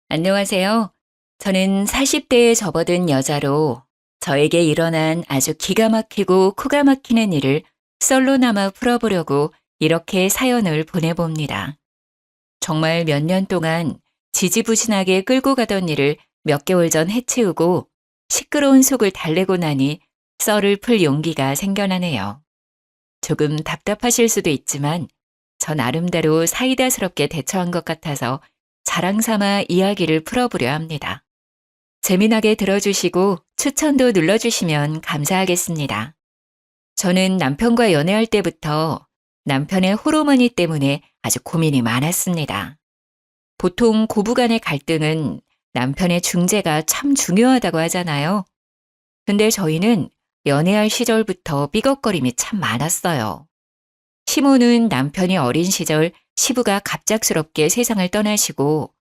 안녕하세요. 저는 40대에 접어든 여자로 저에게 일어난 아주 기가 막히고 코가 막히는 일을 썰로나마 풀어보려고 이렇게 사연을 보내봅니다. 정말 몇 년 동안 지지부진하게 끌고 가던 일을 몇 개월 전 해치우고 시끄러운 속을 달래고 나니 썰을 풀 용기가 생겨나네요. 조금 답답하실 수도 있지만 저 나름대로 사이다스럽게 대처한 것 같아서 자랑 삼아 이야기를 풀어보려 합니다. 재미나게 들어주시고 추천도 눌러주시면 감사하겠습니다. 저는 남편과 연애할 때부터 남편의 호르몬이 때문에 아주 고민이 많았습니다. 보통 고부간의 갈등은 남편의 중재가 참 중요하다고 하잖아요. 근데 저희는 연애할 시절부터 삐걱거림이 참 많았어요. 시모는 남편이 어린 시절 시부가 갑작스럽게 세상을 떠나시고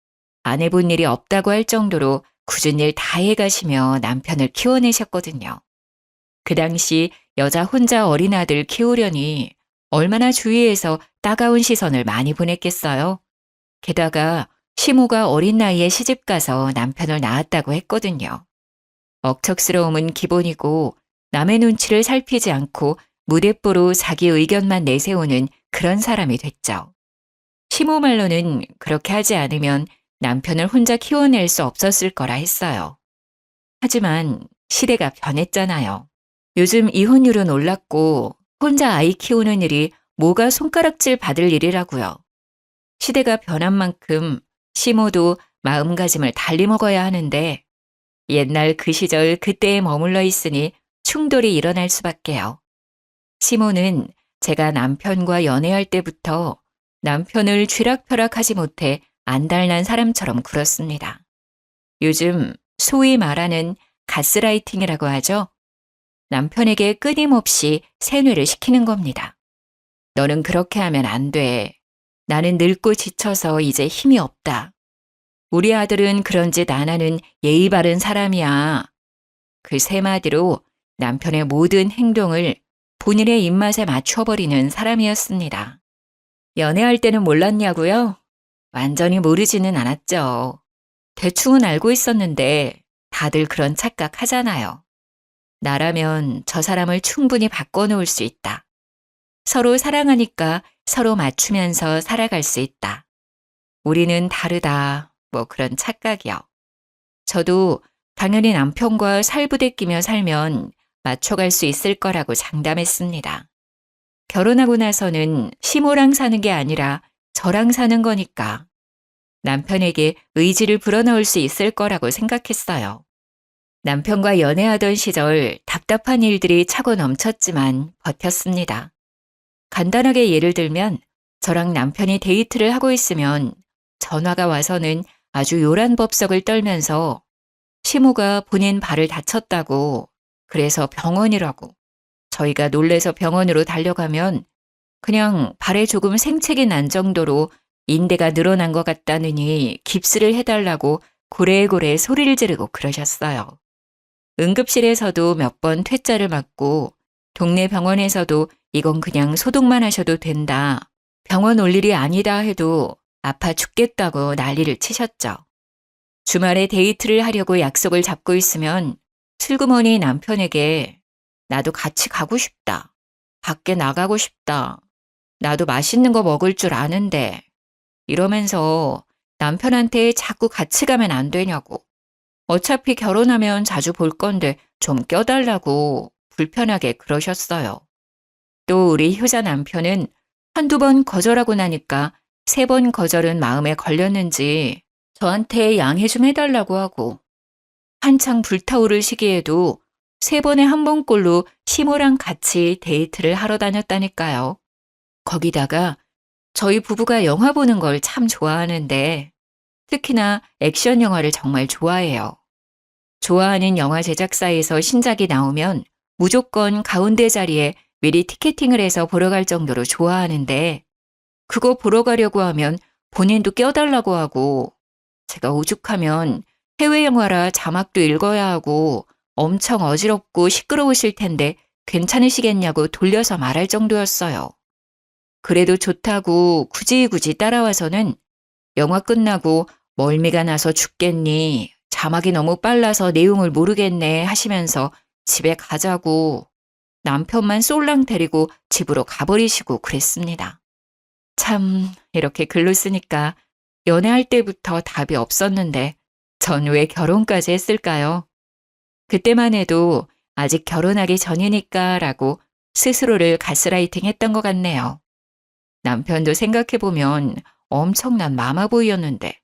안 해본 일이 없다고 할 정도로 굳은 일 다 해가시며 남편을 키워내셨거든요. 그 당시 여자 혼자 어린 아들 키우려니 얼마나 주위에서 따가운 시선을 많이 보냈겠어요. 게다가 시모가 어린 나이에 시집가서 남편을 낳았다고 했거든요. 억척스러움은 기본이고 남의 눈치를 살피지 않고 무대뽀로 자기 의견만 내세우는 그런 사람이 됐죠. 시모 말로는 그렇게 하지 않으면 남편을 혼자 키워낼 수 없었을 거라 했어요. 하지만 시대가 변했잖아요. 요즘 이혼율은 올랐고 혼자 아이 키우는 일이 뭐가 손가락질 받을 일이라고요. 시대가 변한 만큼 시모도 마음가짐을 달리 먹어야 하는데 옛날 그 시절 그때에 머물러 있으니 충돌이 일어날 수밖에요. 시모는 제가 남편과 연애할 때부터 남편을 쥐락펴락하지 못해 안달난 사람처럼 굴었습니다. 요즘 소위 말하는 가스라이팅이라고 하죠. 남편에게 끊임없이 세뇌를 시키는 겁니다. 너는 그렇게 하면 안 돼. 나는 늙고 지쳐서 이제 힘이 없다. 우리 아들은 그런 짓 안 하는 예의 바른 사람이야. 그 세 마디로 남편의 모든 행동을 본인의 입맛에 맞춰버리는 사람이었습니다. 연애할 때는 몰랐냐고요? 완전히 모르지는 않았죠. 대충은 알고 있었는데 다들 그런 착각 하잖아요. 나라면 저 사람을 충분히 바꿔놓을 수 있다. 서로 사랑하니까 서로 맞추면서 살아갈 수 있다. 우리는 다르다. 뭐 그런 착각이요. 저도 당연히 남편과 살부대끼며 살면 맞춰갈 수 있을 거라고 장담했습니다. 결혼하고 나서는 시모랑 사는 게 아니라 저랑 사는 거니까 남편에게 의지를 불어넣을 수 있을 거라고 생각했어요. 남편과 연애하던 시절 답답한 일들이 차고 넘쳤지만 버텼습니다. 간단하게 예를 들면 저랑 남편이 데이트를 하고 있으면 전화가 와서는 아주 요란법석을 떨면서 시모가 본인 발을 다쳤다고 그래서 병원이라고 저희가 놀래서 병원으로 달려가면 그냥 발에 조금 생책이 난 정도로 인대가 늘어난 것 같다느니 깁스를 해달라고 고래고래 소리를 지르고 그러셨어요. 응급실에서도 몇 번 퇴짜를 맞고 동네 병원에서도 이건 그냥 소독만 하셔도 된다. 병원 올 일이 아니다 해도 아파 죽겠다고 난리를 치셨죠. 주말에 데이트를 하려고 약속을 잡고 있으면 슬그머니 남편에게 나도 같이 가고 싶다. 밖에 나가고 싶다. 나도 맛있는 거 먹을 줄 아는데 이러면서 남편한테 자꾸 같이 가면 안 되냐고. 어차피 결혼하면 자주 볼 건데 좀 껴달라고 불편하게 그러셨어요. 또 우리 효자 남편은 한두 번 거절하고 나니까 세 번 거절은 마음에 걸렸는지 저한테 양해 좀 해달라고 하고 한창 불타오를 시기에도 세 번에 한 번꼴로 시모랑 같이 데이트를 하러 다녔다니까요. 거기다가 저희 부부가 영화 보는 걸 참 좋아하는데 특히나 액션 영화를 정말 좋아해요. 좋아하는 영화 제작사에서 신작이 나오면 무조건 가운데 자리에 미리 티켓팅을 해서 보러 갈 정도로 좋아하는데 그거 보러 가려고 하면 본인도 껴달라고 하고 제가 오죽하면 해외 영화라 자막도 읽어야 하고 엄청 어지럽고 시끄러우실 텐데 괜찮으시겠냐고 돌려서 말할 정도였어요. 그래도 좋다고 굳이 따라와서는 영화 끝나고 멀미가 나서 죽겠니? 자막이 너무 빨라서 내용을 모르겠네 하시면서 집에 가자고 남편만 쏠랑 데리고 집으로 가버리시고 그랬습니다. 참, 이렇게 글로 쓰니까 연애할 때부터 답이 없었는데 전 왜 결혼까지 했을까요? 그때만 해도 아직 결혼하기 전이니까 라고 스스로를 가스라이팅 했던 것 같네요. 남편도 생각해보면 엄청난 마마보이였는데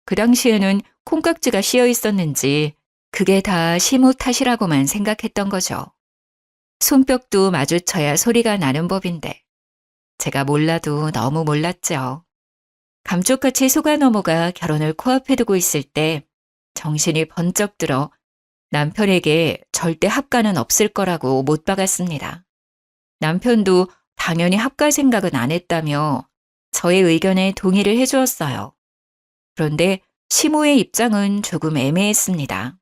그 당시에는 콩깍지가 씌어 있었는지 그게 다 시모 탓이라고만 생각했던 거죠. 손뼉도 마주쳐야 소리가 나는 법인데 제가 몰라도 너무 몰랐죠. 감쪽같이 속아 넘어가 결혼을 코앞에 두고 있을 때 정신이 번쩍 들어 남편에게 절대 합가는 없을 거라고 못 박았습니다. 남편도 당연히 합가 생각은 안 했다며 저의 의견에 동의를 해주었어요. 그런데 시모의 입장은 조금 애매했습니다.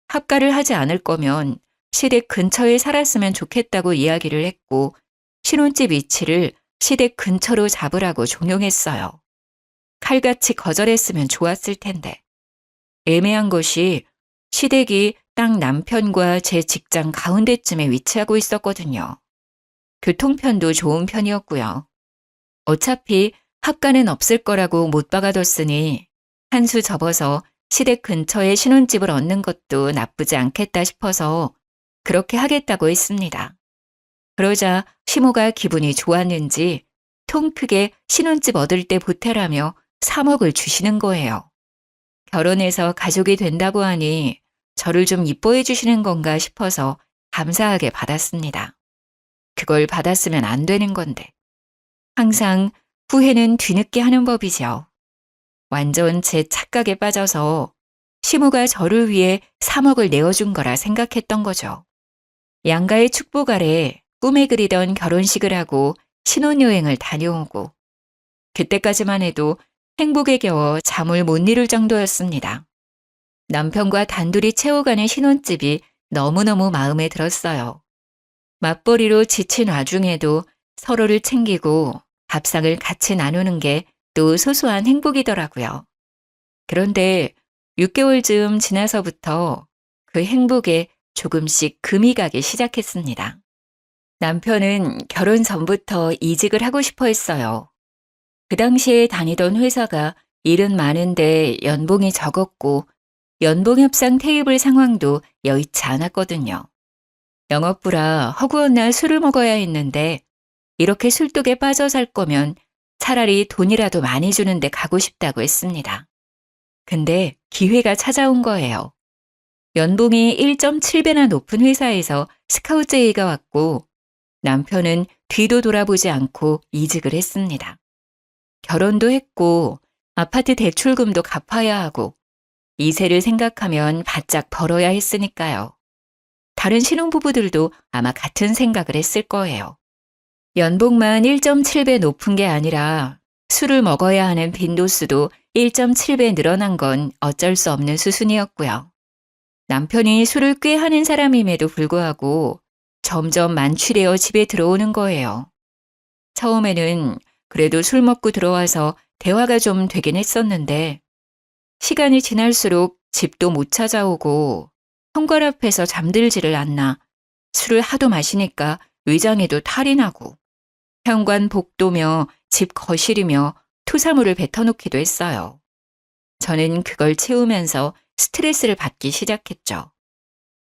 합가를 하지 않을 거면 시댁 근처에 살았으면 좋겠다고 이야기를 했고 신혼집 위치를 시댁 근처로 잡으라고 종용했어요. 칼같이 거절했으면 좋았을 텐데. 애매한 것이 시댁이 딱 남편과 제 직장 가운데쯤에 위치하고 있었거든요. 교통편도 좋은 편이었고요. 어차피 합가는 없을 거라고 못 박아뒀으니 한 수 접어서 시댁 근처에 신혼집을 얻는 것도 나쁘지 않겠다 싶어서 그렇게 하겠다고 했습니다. 그러자 시모가 기분이 좋았는지 통 크게 신혼집 얻을 때 보태라며 3억을 주시는 거예요. 결혼해서 가족이 된다고 하니 저를 좀 이뻐해 주시는 건가 싶어서 감사하게 받았습니다. 그걸 받았으면 안 되는 건데. 항상 후회는 뒤늦게 하는 법이죠. 완전 제 착각에 빠져서 시모가 저를 위해 3억을 내어준 거라 생각했던 거죠. 양가의 축복 아래 꿈에 그리던 결혼식을 하고 신혼여행을 다녀오고 그때까지만 해도 행복에 겨워 잠을 못 이룰 정도였습니다. 남편과 단둘이 채워가는 신혼집이 너무너무 마음에 들었어요. 맞벌이로 지친 와중에도 서로를 챙기고 밥상을 같이 나누는 게 또 소소한 행복이더라고요. 그런데 6개월 즈음 지나서부터 그 행복에 조금씩 금이 가기 시작했습니다. 남편은 결혼 전부터 이직을 하고 싶어 했어요. 그 당시에 다니던 회사가 일은 많은데 연봉이 적었고 연봉 협상 테이블 상황도 여의치 않았거든요. 영업부라 허구한 날 술을 먹어야 했는데 이렇게 술독에 빠져 살 거면 차라리 돈이라도 많이 주는데 가고 싶다고 했습니다. 근데 기회가 찾아온 거예요. 연봉이 1.7배나 높은 회사에서 스카우트 제의가 왔고 남편은 뒤도 돌아보지 않고 이직을 했습니다. 결혼도 했고 아파트 대출금도 갚아야 하고 이세를 생각하면 바짝 벌어야 했으니까요. 다른 신혼부부들도 아마 같은 생각을 했을 거예요. 연봉만 1.7배 높은 게 아니라 술을 먹어야 하는 빈도수도 1.7배 늘어난 건 어쩔 수 없는 수순이었고요. 남편이 술을 꽤 하는 사람임에도 불구하고 점점 만취되어 집에 들어오는 거예요. 처음에는 그래도 술 먹고 들어와서 대화가 좀 되긴 했었는데 시간이 지날수록 집도 못 찾아오고 현관 앞에서 잠들지를 않나 술을 하도 마시니까 위장에도 탈이 나고 현관 복도며 집 거실이며 토사물을 뱉어놓기도 했어요. 저는 그걸 채우면서 스트레스를 받기 시작했죠.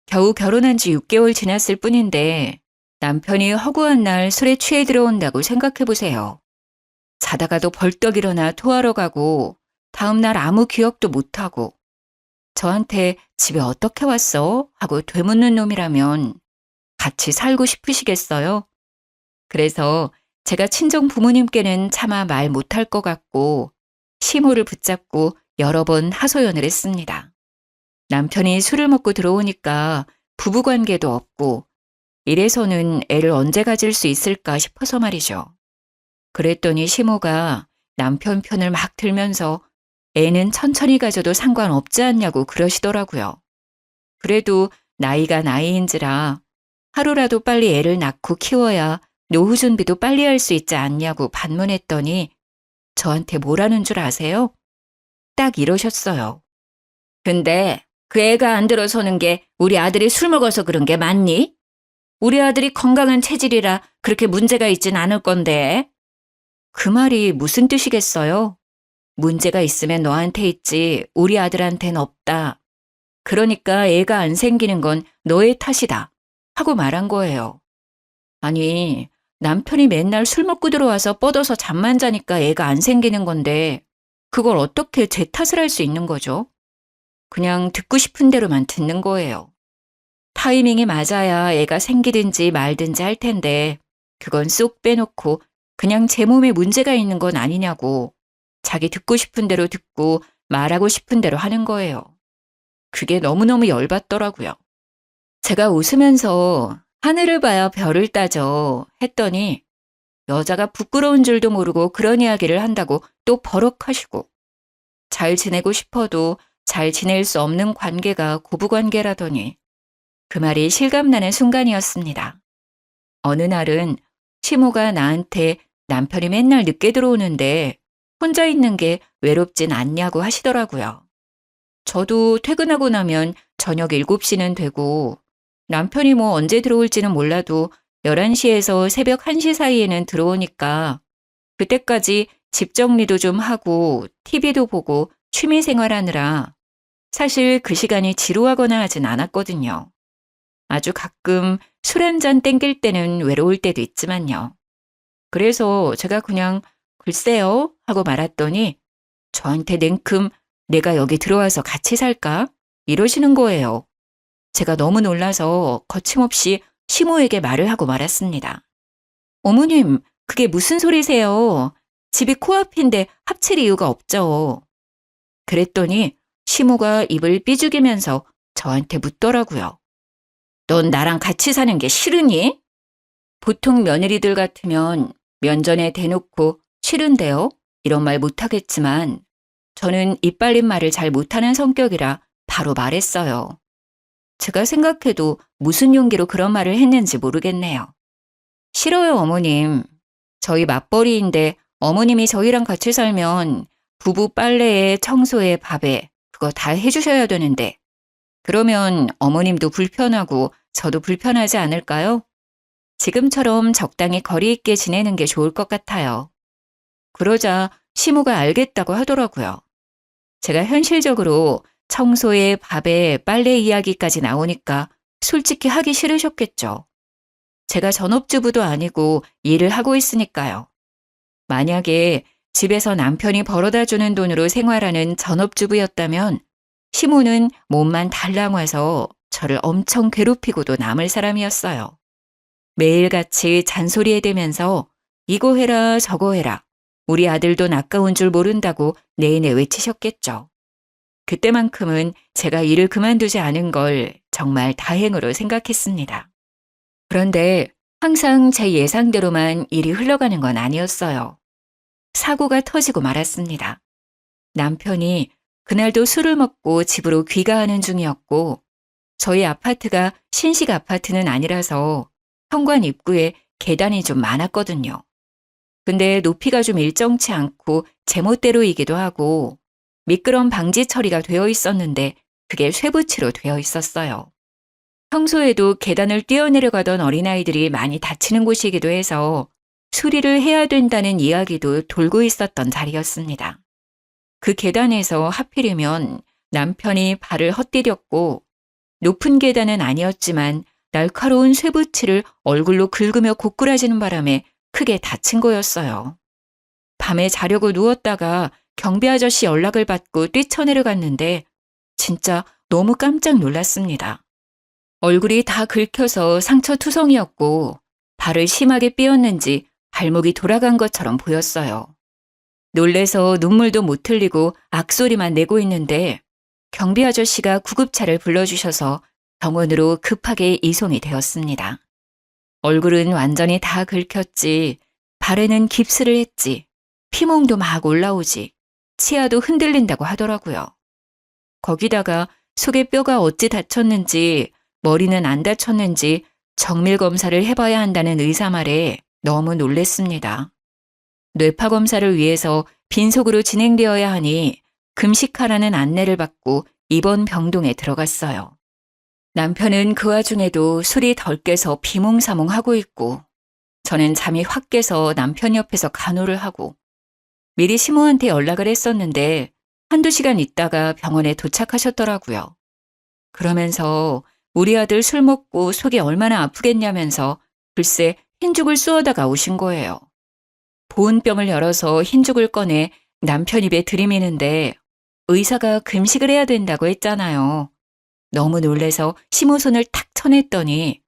겨우 결혼한 지 6개월 지났을 뿐인데 남편이 허구한 날 술에 취해 들어온다고 생각해보세요. 자다가도 벌떡 일어나 토하러 가고 다음날 아무 기억도 못하고 저한테 집에 어떻게 왔어? 하고 되묻는 놈이라면 같이 살고 싶으시겠어요? 그래서 제가 친정 부모님께는 차마 말 못할 것 같고 시모를 붙잡고 여러 번 하소연을 했습니다. 남편이 술을 먹고 들어오니까 부부관계도 없고 이래서는 애를 언제 가질 수 있을까 싶어서 말이죠. 그랬더니 시모가 남편 편을 막 들면서 애는 천천히 가져도 상관없지 않냐고 그러시더라고요. 그래도 나이가 나이인지라 하루라도 빨리 애를 낳고 키워야 노후 준비도 빨리 할 수 있지 않냐고 반문했더니 저한테 뭐라는 줄 아세요? 딱 이러셨어요. 근데 그 애가 안 들어서는 게 우리 아들이 술 먹어서 그런 게 맞니? 우리 아들이 건강한 체질이라 그렇게 문제가 있진 않을 건데. 그 말이 무슨 뜻이겠어요? 문제가 있으면 너한테 있지 우리 아들한텐 없다. 그러니까 애가 안 생기는 건 너의 탓이다. 하고 말한 거예요. 아니, 남편이 맨날 술 먹고 들어와서 뻗어서 잠만 자니까 애가 안 생기는 건데 그걸 어떻게 제 탓을 할 수 있는 거죠? 그냥 듣고 싶은 대로만 듣는 거예요. 타이밍이 맞아야 애가 생기든지 말든지 할 텐데 그건 쏙 빼놓고 그냥 제 몸에 문제가 있는 건 아니냐고 자기 듣고 싶은 대로 듣고 말하고 싶은 대로 하는 거예요. 그게 너무너무 열받더라고요. 제가 웃으면서 하늘을 봐야 별을 따져 했더니 여자가 부끄러운 줄도 모르고 그런 이야기를 한다고 또 버럭하시고 잘 지내고 싶어도 잘 지낼 수 없는 관계가 고부관계라더니 그 말이 실감나는 순간이었습니다. 어느 날은 시모가 나한테 남편이 맨날 늦게 들어오는데 혼자 있는 게 외롭진 않냐고 하시더라고요. 저도 퇴근하고 나면 저녁 7시는 되고 남편이 뭐 언제 들어올지는 몰라도 11시에서 새벽 1시 사이에는 들어오니까 그때까지 집 정리도 좀 하고 TV도 보고 취미 생활하느라 사실 그 시간이 지루하거나 하진 않았거든요. 아주 가끔 술 한잔 땡길 때는 외로울 때도 있지만요. 그래서 제가 그냥 글쎄요 하고 말았더니 저한테 냉큼 내가 여기 들어와서 같이 살까? 이러시는 거예요. 제가 너무 놀라서 거침없이 시모에게 말을 하고 말았습니다. 어머님, 그게 무슨 소리세요? 집이 코앞인데 합칠 이유가 없죠. 그랬더니 시모가 입을 삐죽이면서 저한테 묻더라고요. 넌 나랑 같이 사는 게 싫으니? 보통 며느리들 같으면 면전에 대놓고 싫은데요? 이런 말 못하겠지만 저는 입 빨린 말을 잘 못하는 성격이라 바로 말했어요. 제가 생각해도 무슨 용기로 그런 말을 했는지 모르겠네요. 싫어요, 어머님. 저희 맞벌이인데 어머님이 저희랑 같이 살면 부부 빨래에 청소에 밥에 그거 다 해주셔야 되는데 그러면 어머님도 불편하고 저도 불편하지 않을까요? 지금처럼 적당히 거리 있게 지내는 게 좋을 것 같아요. 그러자 시모가 알겠다고 하더라고요. 제가 현실적으로 청소에 밥에 빨래 이야기까지 나오니까 솔직히 하기 싫으셨겠죠. 제가 전업주부도 아니고 일을 하고 있으니까요. 만약에 집에서 남편이 벌어다 주는 돈으로 생활하는 전업주부였다면 시모는 몸만 달랑 와서 저를 엄청 괴롭히고도 남을 사람이었어요. 매일같이 잔소리해대면서 이거 해라 저거 해라. 우리 아들도 아까운 줄 모른다고 내내 외치셨겠죠. 그때만큼은 제가 일을 그만두지 않은 걸 정말 다행으로 생각했습니다. 그런데 항상 제 예상대로만 일이 흘러가는 건 아니었어요. 사고가 터지고 말았습니다. 남편이 그날도 술을 먹고 집으로 귀가하는 중이었고 저희 아파트가 신식 아파트는 아니라서 현관 입구에 계단이 좀 많았거든요. 근데 높이가 좀 일정치 않고 제멋대로이기도 하고 미끄럼 방지 처리가 되어 있었는데 그게 쇠붙이로 되어 있었어요. 평소에도 계단을 뛰어내려가던 어린아이들이 많이 다치는 곳이기도 해서 수리를 해야 된다는 이야기도 돌고 있었던 자리였습니다. 그 계단에서 하필이면 남편이 발을 헛디뎠고 높은 계단은 아니었지만 날카로운 쇠붙이를 얼굴로 긁으며 고꾸라지는 바람에 크게 다친 거였어요. 밤에 자려고 누웠다가 경비 아저씨 연락을 받고 뛰쳐내려갔는데 진짜 너무 깜짝 놀랐습니다. 얼굴이 다 긁혀서 상처투성이었고 발을 심하게 삐었는지 발목이 돌아간 것처럼 보였어요. 놀래서 눈물도 못 흘리고 악소리만 내고 있는데 경비 아저씨가 구급차를 불러주셔서 병원으로 급하게 이송이 되었습니다. 얼굴은 완전히 다 긁혔지, 발에는 깁스를 했지, 피멍도 막 올라오지, 치아도 흔들린다고 하더라고요. 거기다가 속에 뼈가 어찌 다쳤는지, 머리는 안 다쳤는지 정밀 검사를 해봐야 한다는 의사 말에 너무 놀랬습니다. 뇌파 검사를 위해서 빈속으로 진행되어야 하니 금식하라는 안내를 받고 입원 병동에 들어갔어요. 남편은 그 와중에도 술이 덜 깨서 비몽사몽하고 있고 저는 잠이 확 깨서 남편 옆에서 간호를 하고 미리 시모한테 연락을 했었는데 한두 시간 있다가 병원에 도착하셨더라고요. 그러면서 우리 아들 술 먹고 속이 얼마나 아프겠냐면서 글쎄 흰죽을 쑤어다가 오신 거예요. 보온병을 열어서 흰죽을 꺼내 남편 입에 들이미는데 의사가 금식을 해야 된다고 했잖아요. 너무 놀래서 시모 손을 탁 쳐냈더니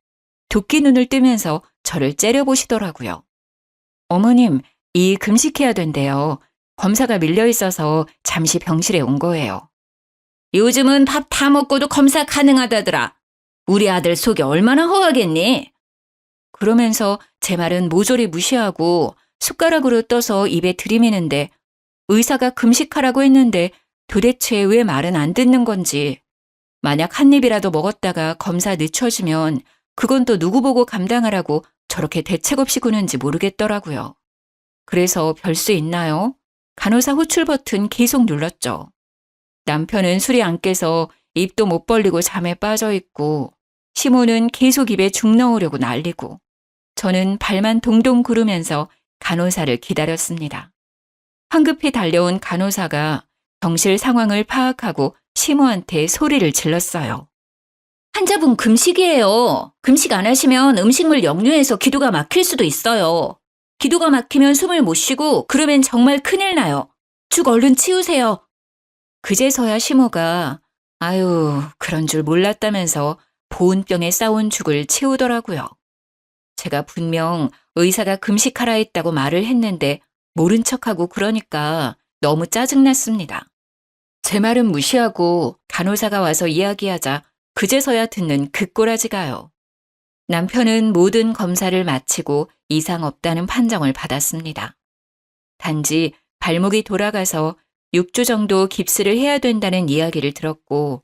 도끼 눈을 뜨면서 저를 째려보시더라고요. 어머님, 이 금식해야 된대요. 검사가 밀려 있어서 잠시 병실에 온 거예요. 요즘은 밥 다 먹고도 검사 가능하다더라. 우리 아들 속이 얼마나 허하겠니? 그러면서 제 말은 모조리 무시하고 숟가락으로 떠서 입에 들이미는데 의사가 금식하라고 했는데 도대체 왜 말은 안 듣는 건지. 만약 한 입이라도 먹었다가 검사 늦춰지면 그건 또 누구 보고 감당하라고 저렇게 대책 없이 구는지 모르겠더라고요. 그래서 별 수 있나요? 간호사 호출 버튼 계속 눌렀죠. 남편은 술이 안 깨서 입도 못 벌리고 잠에 빠져 있고 시모는 계속 입에 죽 넣으려고 난리고 저는 발만 동동 구르면서 간호사를 기다렸습니다. 황급히 달려온 간호사가 병실 상황을 파악하고 시모한테 소리를 질렀어요. 환자분 금식이에요. 금식 안 하시면 음식물 역류해서 기도가 막힐 수도 있어요. 기도가 막히면 숨을 못 쉬고 그러면 정말 큰일 나요. 죽 얼른 치우세요. 그제서야 시모가 아유 그런 줄 몰랐다면서 보온병에 싸온 죽을 치우더라고요. 제가 분명 의사가 금식하라 했다고 말을 했는데 모른 척하고 그러니까 너무 짜증났습니다. 제 말은 무시하고 간호사가 와서 이야기하자 그제서야 듣는 그 꼬라지가요. 남편은 모든 검사를 마치고 이상 없다는 판정을 받았습니다. 단지 발목이 돌아가서 6주 정도 깁스를 해야 된다는 이야기를 들었고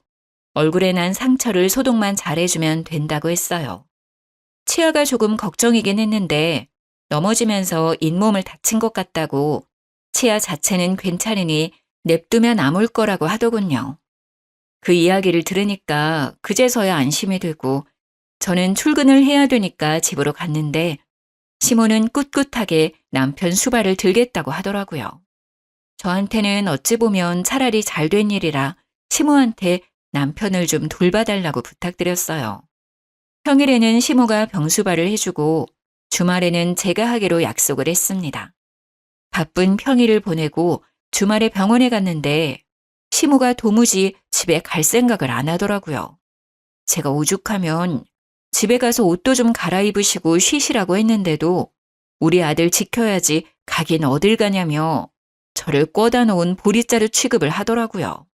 얼굴에 난 상처를 소독만 잘해주면 된다고 했어요. 치아가 조금 걱정이긴 했는데 넘어지면서 잇몸을 다친 것 같다고 치아 자체는 괜찮으니 냅두면 아물 거라고 하더군요. 그 이야기를 들으니까 그제서야 안심이 되고 저는 출근을 해야 되니까 집으로 갔는데 시모는 꿋꿋하게 남편 수발을 들겠다고 하더라고요. 저한테는 어찌 보면 차라리 잘된 일이라 시모한테 남편을 좀 돌봐달라고 부탁드렸어요. 평일에는 시모가 병수발을 해주고 주말에는 제가 하기로 약속을 했습니다. 바쁜 평일을 보내고 주말에 병원에 갔는데 시모가 도무지 집에 갈 생각을 안 하더라고요. 제가 오죽하면 집에 가서 옷도 좀 갈아입으시고 쉬시라고 했는데도 우리 아들 지켜야지 가긴 어딜 가냐며 저를 꿔다 놓은 보리자루 취급을 하더라고요.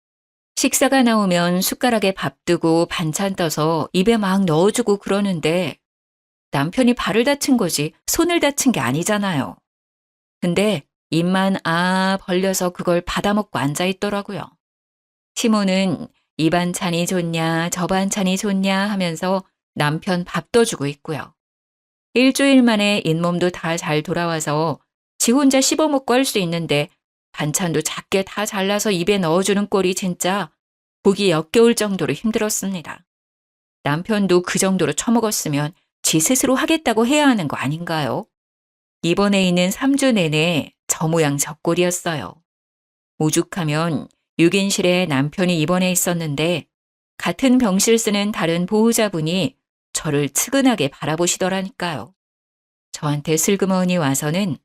식사가 나오면 숟가락에 밥 두고 반찬 떠서 입에 막 넣어주고 그러는데 남편이 발을 다친 거지 손을 다친 게 아니잖아요. 근데 입만 벌려서 그걸 받아먹고 앉아있더라고요. 시모는 이 반찬이 좋냐 저 반찬이 좋냐 하면서 남편 밥도 주고 있고요. 일주일 만에 잇몸도 다 잘 돌아와서 지 혼자 씹어먹고 할 수 있는데 반찬도 작게 다 잘라서 입에 넣어주는 꼴이 진짜 보기 역겨울 정도로 힘들었습니다. 남편도 그 정도로 처먹었으면 지 스스로 하겠다고 해야 하는 거 아닌가요? 입원해 있는 3주 내내 저 모양 저 꼴이었어요. 오죽하면 6인실에 남편이 입원해 있었는데 같은 병실 쓰는 다른 보호자분이 저를 측은하게 바라보시더라니까요. 저한테 슬그머니 와서는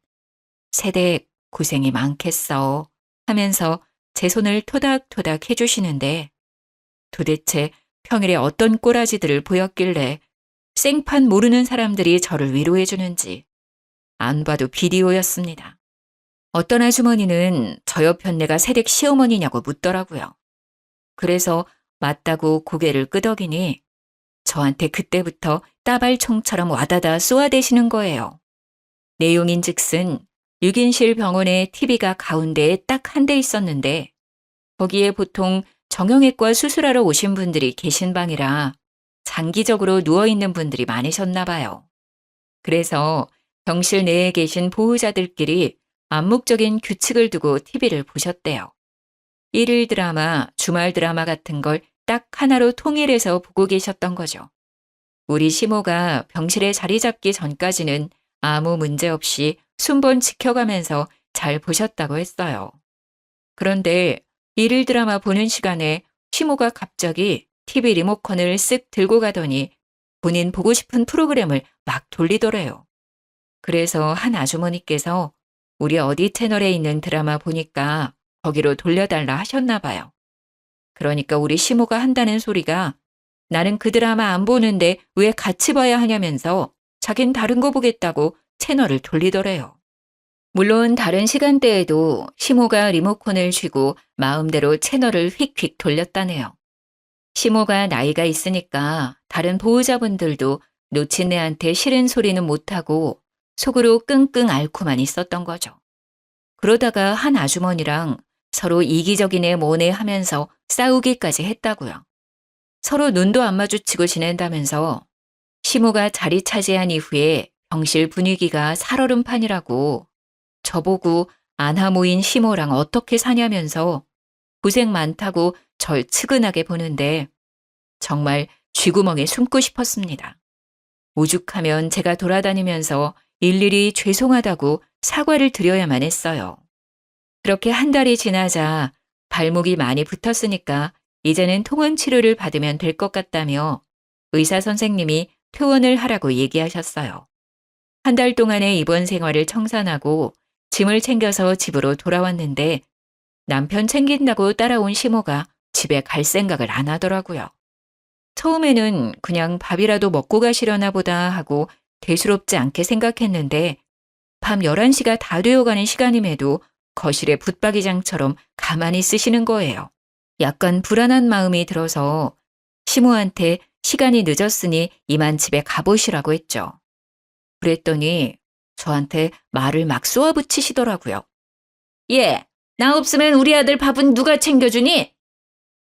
세댁 고생이 많겠어 하면서 제 손을 토닥토닥 해주시는데 도대체 평일에 어떤 꼬라지들을 보였길래 생판 모르는 사람들이 저를 위로해주는지 안 봐도 비디오였습니다. 어떤 아주머니는 저 옆엔 내가 세댁 시어머니냐고 묻더라고요. 그래서 맞다고 고개를 끄덕이니 저한테 그때부터 따발총처럼 와다다 쏘아대시는 거예요. 내용인즉슨 6인실 병원에 TV가 가운데에 딱 한 대 있었는데 거기에 보통 정형외과 수술하러 오신 분들이 계신 방이라 장기적으로 누워있는 분들이 많으셨나 봐요. 그래서 병실 내에 계신 보호자들끼리 암묵적인 규칙을 두고 TV를 보셨대요. 일일 드라마, 주말 드라마 같은 걸 딱 하나로 통일해서 보고 계셨던 거죠. 우리 시모가 병실에 자리 잡기 전까지는 아무 문제 없이 순번 지켜가면서 잘 보셨다고 했어요. 그런데 일일 드라마 보는 시간에 시모가 갑자기 TV 리모컨을 쓱 들고 가더니 본인 보고 싶은 프로그램을 막 돌리더래요. 그래서 한 아주머니께서 우리 어디 채널에 있는 드라마 보니까 거기로 돌려달라 하셨나 봐요. 그러니까 우리 시모가 한다는 소리가 나는 그 드라마 안 보는데 왜 같이 봐야 하냐면서 자긴 다른 거 보겠다고 채널을 돌리더래요. 물론 다른 시간대에도 시모가 리모컨을 쥐고 마음대로 채널을 휙휙 돌렸다네요. 시모가 나이가 있으니까 다른 보호자분들도 놓친 애한테 싫은 소리는 못하고 속으로 끙끙 앓고만 있었던 거죠. 그러다가 한 아주머니랑 서로 이기적인 애 뭐네 하면서 싸우기까지 했다고요. 서로 눈도 안 마주치고 지낸다면서 시모가 자리 차지한 이후에 병실 분위기가 살얼음판이라고 저보고 안하 모인 시모랑 어떻게 사냐면서 고생 많다고 절 측은하게 보는데 정말 쥐구멍에 숨고 싶었습니다. 오죽하면 제가 돌아다니면서 일일이 죄송하다고 사과를 드려야만 했어요. 그렇게 한 달이 지나자 발목이 많이 붙었으니까 이제는 통원 치료를 받으면 될 것 같다며 의사 선생님이 퇴원을 하라고 얘기하셨어요. 한 달 동안의 입원 생활을 청산하고 짐을 챙겨서 집으로 돌아왔는데 남편 챙긴다고 따라온 시모가 집에 갈 생각을 안 하더라고요. 처음에는 그냥 밥이라도 먹고 가시려나 보다 하고 대수롭지 않게 생각했는데 밤 11시가 다 되어가는 시간임에도 거실에 붙박이장처럼 가만히 쓰시는 거예요. 약간 불안한 마음이 들어서 시모한테 시간이 늦었으니 이만 집에 가보시라고 했죠. 그랬더니 저한테 말을 막 쏘아붙이시더라고요. 예, 나 없으면 우리 아들 밥은 누가 챙겨주니?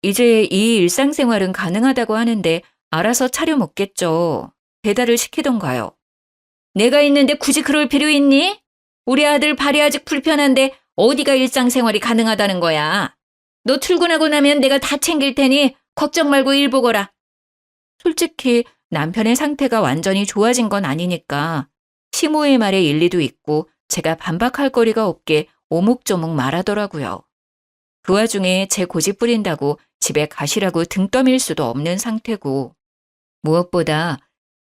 이제 이 일상생활은 가능하다고 하는데 알아서 차려 먹겠죠. 배달을 시키던가요. 내가 있는데 굳이 그럴 필요 있니? 우리 아들 발이 아직 불편한데 어디가 일상생활이 가능하다는 거야. 너 출근하고 나면 내가 다 챙길 테니 걱정 말고 일 보거라. 솔직히 남편의 상태가 완전히 좋아진 건 아니니까 시모의 말에 일리도 있고 제가 반박할 거리가 없게 오목조목 말하더라고요. 그 와중에 제 고집 부린다고 집에 가시라고 등 떠밀 수도 없는 상태고 무엇보다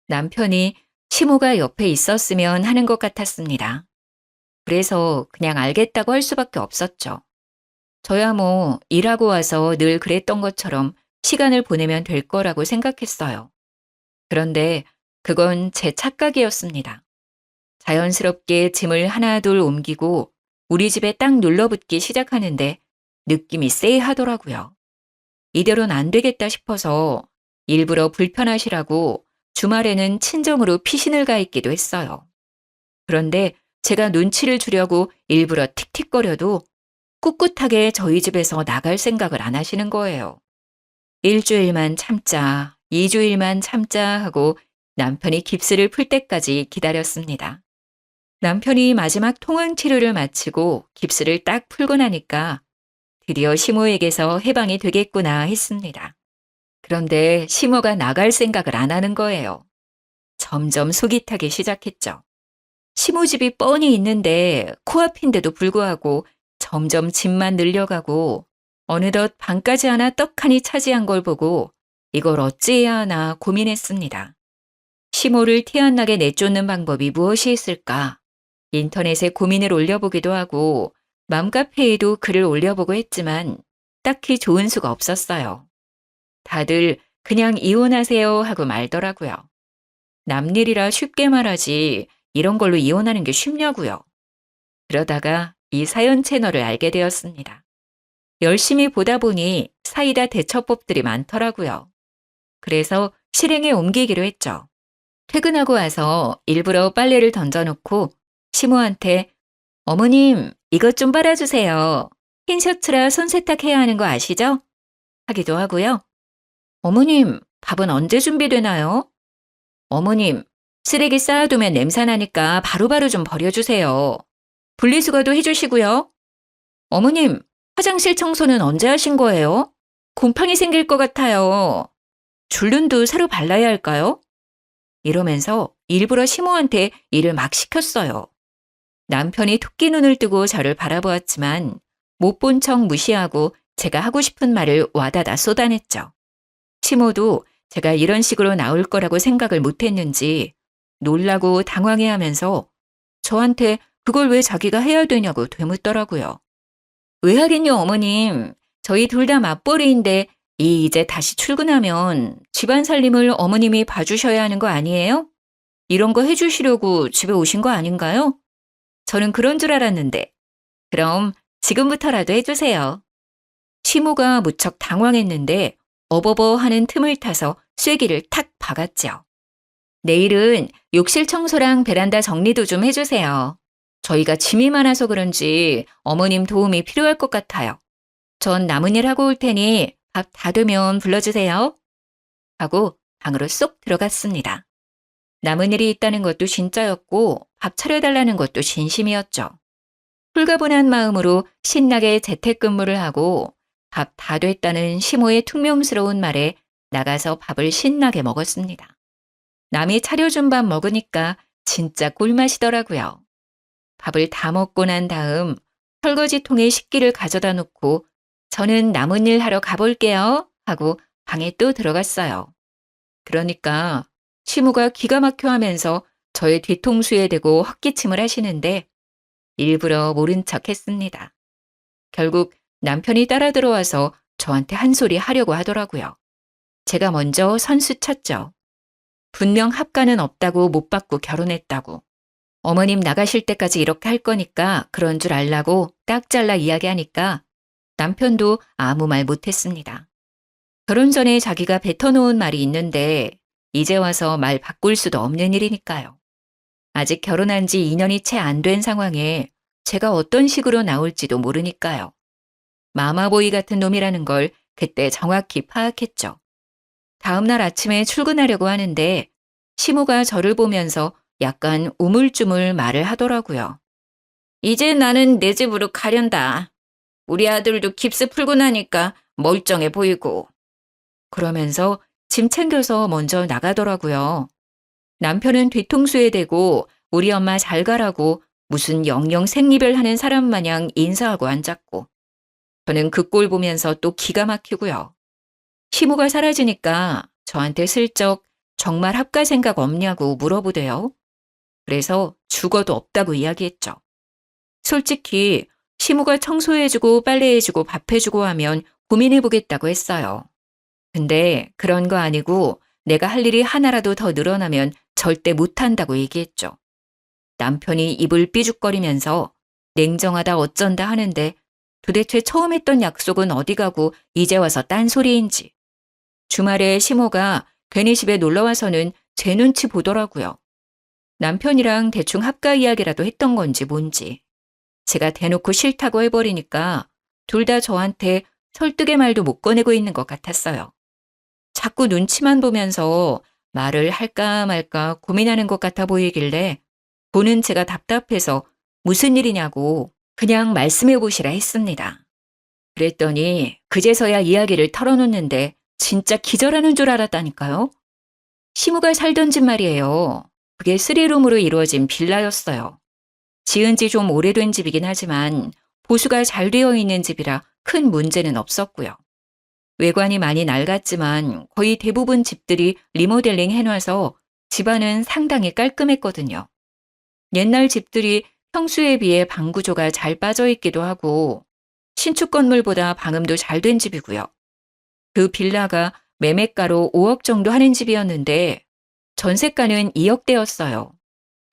남편이 시모가 옆에 있었으면 하는 것 같았습니다. 그래서 그냥 알겠다고 할 수밖에 없었죠. 저야 뭐 일하고 와서 늘 그랬던 것처럼 시간을 보내면 될 거라고 생각했어요. 그런데 그건 제 착각이었습니다. 자연스럽게 짐을 하나둘 옮기고 우리 집에 딱 눌러붙기 시작하는데 느낌이 쎄하더라고요. 이대로는 안 되겠다 싶어서 일부러 불편하시라고 주말에는 친정으로 피신을 가 있기도 했어요. 그런데 제가 눈치를 주려고 일부러 틱틱거려도 꿋꿋하게 저희 집에서 나갈 생각을 안 하시는 거예요. 일주일만 참자, 2주일만 참자 하고 남편이 깁스를 풀 때까지 기다렸습니다. 남편이 마지막 통원 치료를 마치고 깁스를 딱 풀고 나니까 드디어 시모에게서 해방이 되겠구나 했습니다. 그런데 시모가 나갈 생각을 안 하는 거예요. 점점 속이 타기 시작했죠. 시모 집이 뻔히 있는데 코앞인데도 불구하고 점점 짐만 늘려가고 어느덧 방까지 하나 떡하니 차지한 걸 보고 이걸 어찌해야 하나 고민했습니다. 시모를 티 안 나게 내쫓는 방법이 무엇이 있을까? 인터넷에 고민을 올려보기도 하고 맘카페에도 글을 올려보고 했지만 딱히 좋은 수가 없었어요. 다들 그냥 이혼하세요 하고 말더라고요. 남일이라 쉽게 말하지 이런 걸로 이혼하는 게 쉽냐고요. 그러다가 이 사연 채널을 알게 되었습니다. 열심히 보다 보니 사이다 대처법들이 많더라고요. 그래서 실행에 옮기기로 했죠. 퇴근하고 와서 일부러 빨래를 던져놓고 시모한테 어머님 이것 좀 빨아주세요. 흰 셔츠라 손 세탁해야 하는 거 아시죠? 하기도 하고요. 어머님 밥은 언제 준비되나요? 어머님 쓰레기 쌓아두면 냄새나니까 바로바로 좀 버려주세요. 분리수거도 해주시고요. 어머님 화장실 청소는 언제 하신 거예요? 곰팡이 생길 것 같아요. 줄눈도 새로 발라야 할까요? 이러면서 일부러 시모한테 일을 막 시켰어요. 남편이 토끼 눈을 뜨고 저를 바라보았지만 못 본 척 무시하고 제가 하고 싶은 말을 와다다 쏟아냈죠. 시모도 제가 이런 식으로 나올 거라고 생각을 못했는지 놀라고 당황해하면서 저한테 그걸 왜 자기가 해야 되냐고 되묻더라고요. 왜 하긴요, 어머님. 저희 둘 다 맞벌이인데 이제 다시 출근하면 집안 살림을 어머님이 봐주셔야 하는 거 아니에요? 이런 거 해주시려고 집에 오신 거 아닌가요? 저는 그런 줄 알았는데. 그럼 지금부터라도 해주세요. 시모가 무척 당황했는데 어버버 하는 틈을 타서 쐐기를 탁 박았죠. 내일은 욕실 청소랑 베란다 정리도 좀 해주세요. 저희가 짐이 많아서 그런지 어머님 도움이 필요할 것 같아요. 전 남은 일 하고 올 테니 밥 다 되면 불러주세요. 하고 방으로 쏙 들어갔습니다. 남은 일이 있다는 것도 진짜였고 밥 차려달라는 것도 진심이었죠. 홀가분한 마음으로 신나게 재택근무를 하고 밥 다 됐다는 시모의 퉁명스러운 말에 나가서 밥을 신나게 먹었습니다. 남이 차려준 밥 먹으니까 진짜 꿀맛이더라고요. 밥을 다 먹고 난 다음 설거지통에 식기를 가져다 놓고 저는 남은 일 하러 가볼게요 하고 방에 또 들어갔어요. 그러니까 시모가 기가 막혀 하면서 저의 뒤통수에 대고 헛기침을 하시는데 일부러 모른 척 했습니다. 결국 남편이 따라 들어와서 저한테 한 소리 하려고 하더라고요. 제가 먼저 선수 쳤죠. 분명 합가는 없다고 못 받고 결혼했다고. 어머님 나가실 때까지 이렇게 할 거니까 그런 줄 알라고 딱 잘라 이야기하니까 남편도 아무 말 못했습니다. 결혼 전에 자기가 뱉어놓은 말이 있는데 이제 와서 말 바꿀 수도 없는 일이니까요. 아직 결혼한 지 2년이 채 안 된 상황에 제가 어떤 식으로 나올지도 모르니까요. 마마보이 같은 놈이라는 걸 그때 정확히 파악했죠. 다음 날 아침에 출근하려고 하는데 시모가 저를 보면서 약간 우물쭈물 말을 하더라고요. 이제 나는 내 집으로 가련다. 우리 아들도 깁스 풀고 나니까 멀쩡해 보이고. 그러면서 짐 챙겨서 먼저 나가더라고요. 남편은 뒤통수에 대고 우리 엄마 잘 가라고 무슨 영영 생리별 하는 사람 마냥 인사하고 앉았고. 저는 그 꼴 보면서 또 기가 막히고요. 시모가 사라지니까 저한테 슬쩍 정말 합가 생각 없냐고 물어보대요. 그래서 죽어도 없다고 이야기했죠. 솔직히 시모가 청소해주고 빨래해주고 밥해주고 하면 고민해보겠다고 했어요. 근데 그런 거 아니고 내가 할 일이 하나라도 더 늘어나면 절대 못한다고 얘기했죠. 남편이 입을 삐죽거리면서 냉정하다 어쩐다 하는데 도대체 처음 했던 약속은 어디 가고 이제 와서 딴소리인지. 주말에 시모가 괜히 집에 놀러와서는 제 눈치 보더라고요. 남편이랑 대충 합가 이야기라도 했던 건지 뭔지. 제가 대놓고 싫다고 해버리니까 둘 다 저한테 설득의 말도 못 꺼내고 있는 것 같았어요. 자꾸 눈치만 보면서 말을 할까 말까 고민하는 것 같아 보이길래 보는 제가 답답해서 무슨 일이냐고 그냥 말씀해 보시라 했습니다. 그랬더니 그제서야 이야기를 털어놓는데 진짜 기절하는 줄 알았다니까요. 시무가 살던 집 말이에요. 그게 3룸으로 이루어진 빌라였어요. 지은 지 좀 오래된 집이긴 하지만 보수가 잘 되어 있는 집이라 큰 문제는 없었고요. 외관이 많이 낡았지만 거의 대부분 집들이 리모델링 해놔서 집안은 상당히 깔끔했거든요. 옛날 집들이 평수에 비해 방 구조가 잘 빠져 있기도 하고 신축 건물보다 방음도 잘 된 집이고요. 그 빌라가 매매가로 5억 정도 하는 집이었는데 전세가는 2억대였어요.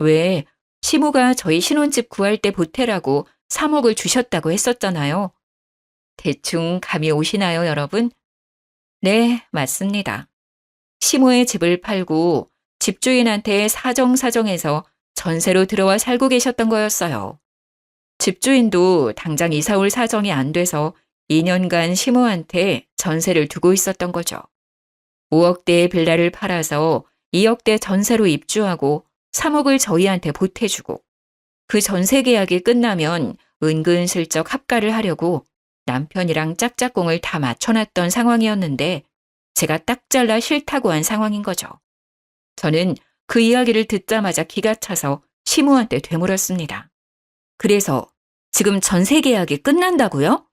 왜? 시모가 저희 신혼집 구할 때 보태라고 3억을 주셨다고 했었잖아요. 대충 감이 오시나요, 여러분? 네, 맞습니다. 시모의 집을 팔고 집주인한테 사정사정해서 전세로 들어와 살고 계셨던 거였어요. 집주인도 당장 이사 올 사정이 안 돼서 2년간 시모한테 전세를 두고 있었던 거죠. 5억대의 빌라를 팔아서 2억대 전세로 입주하고 3억을 저희한테 보태주고 그 전세 계약이 끝나면 은근슬쩍 합가를 하려고 남편이랑 짝짝꿍을 다 맞춰놨던 상황이었는데 제가 딱 잘라 싫다고 한 상황인 거죠. 저는 그 이야기를 듣자마자 기가 차서 시모한테 되물었습니다. 그래서 지금 전세 계약이 끝난다고요?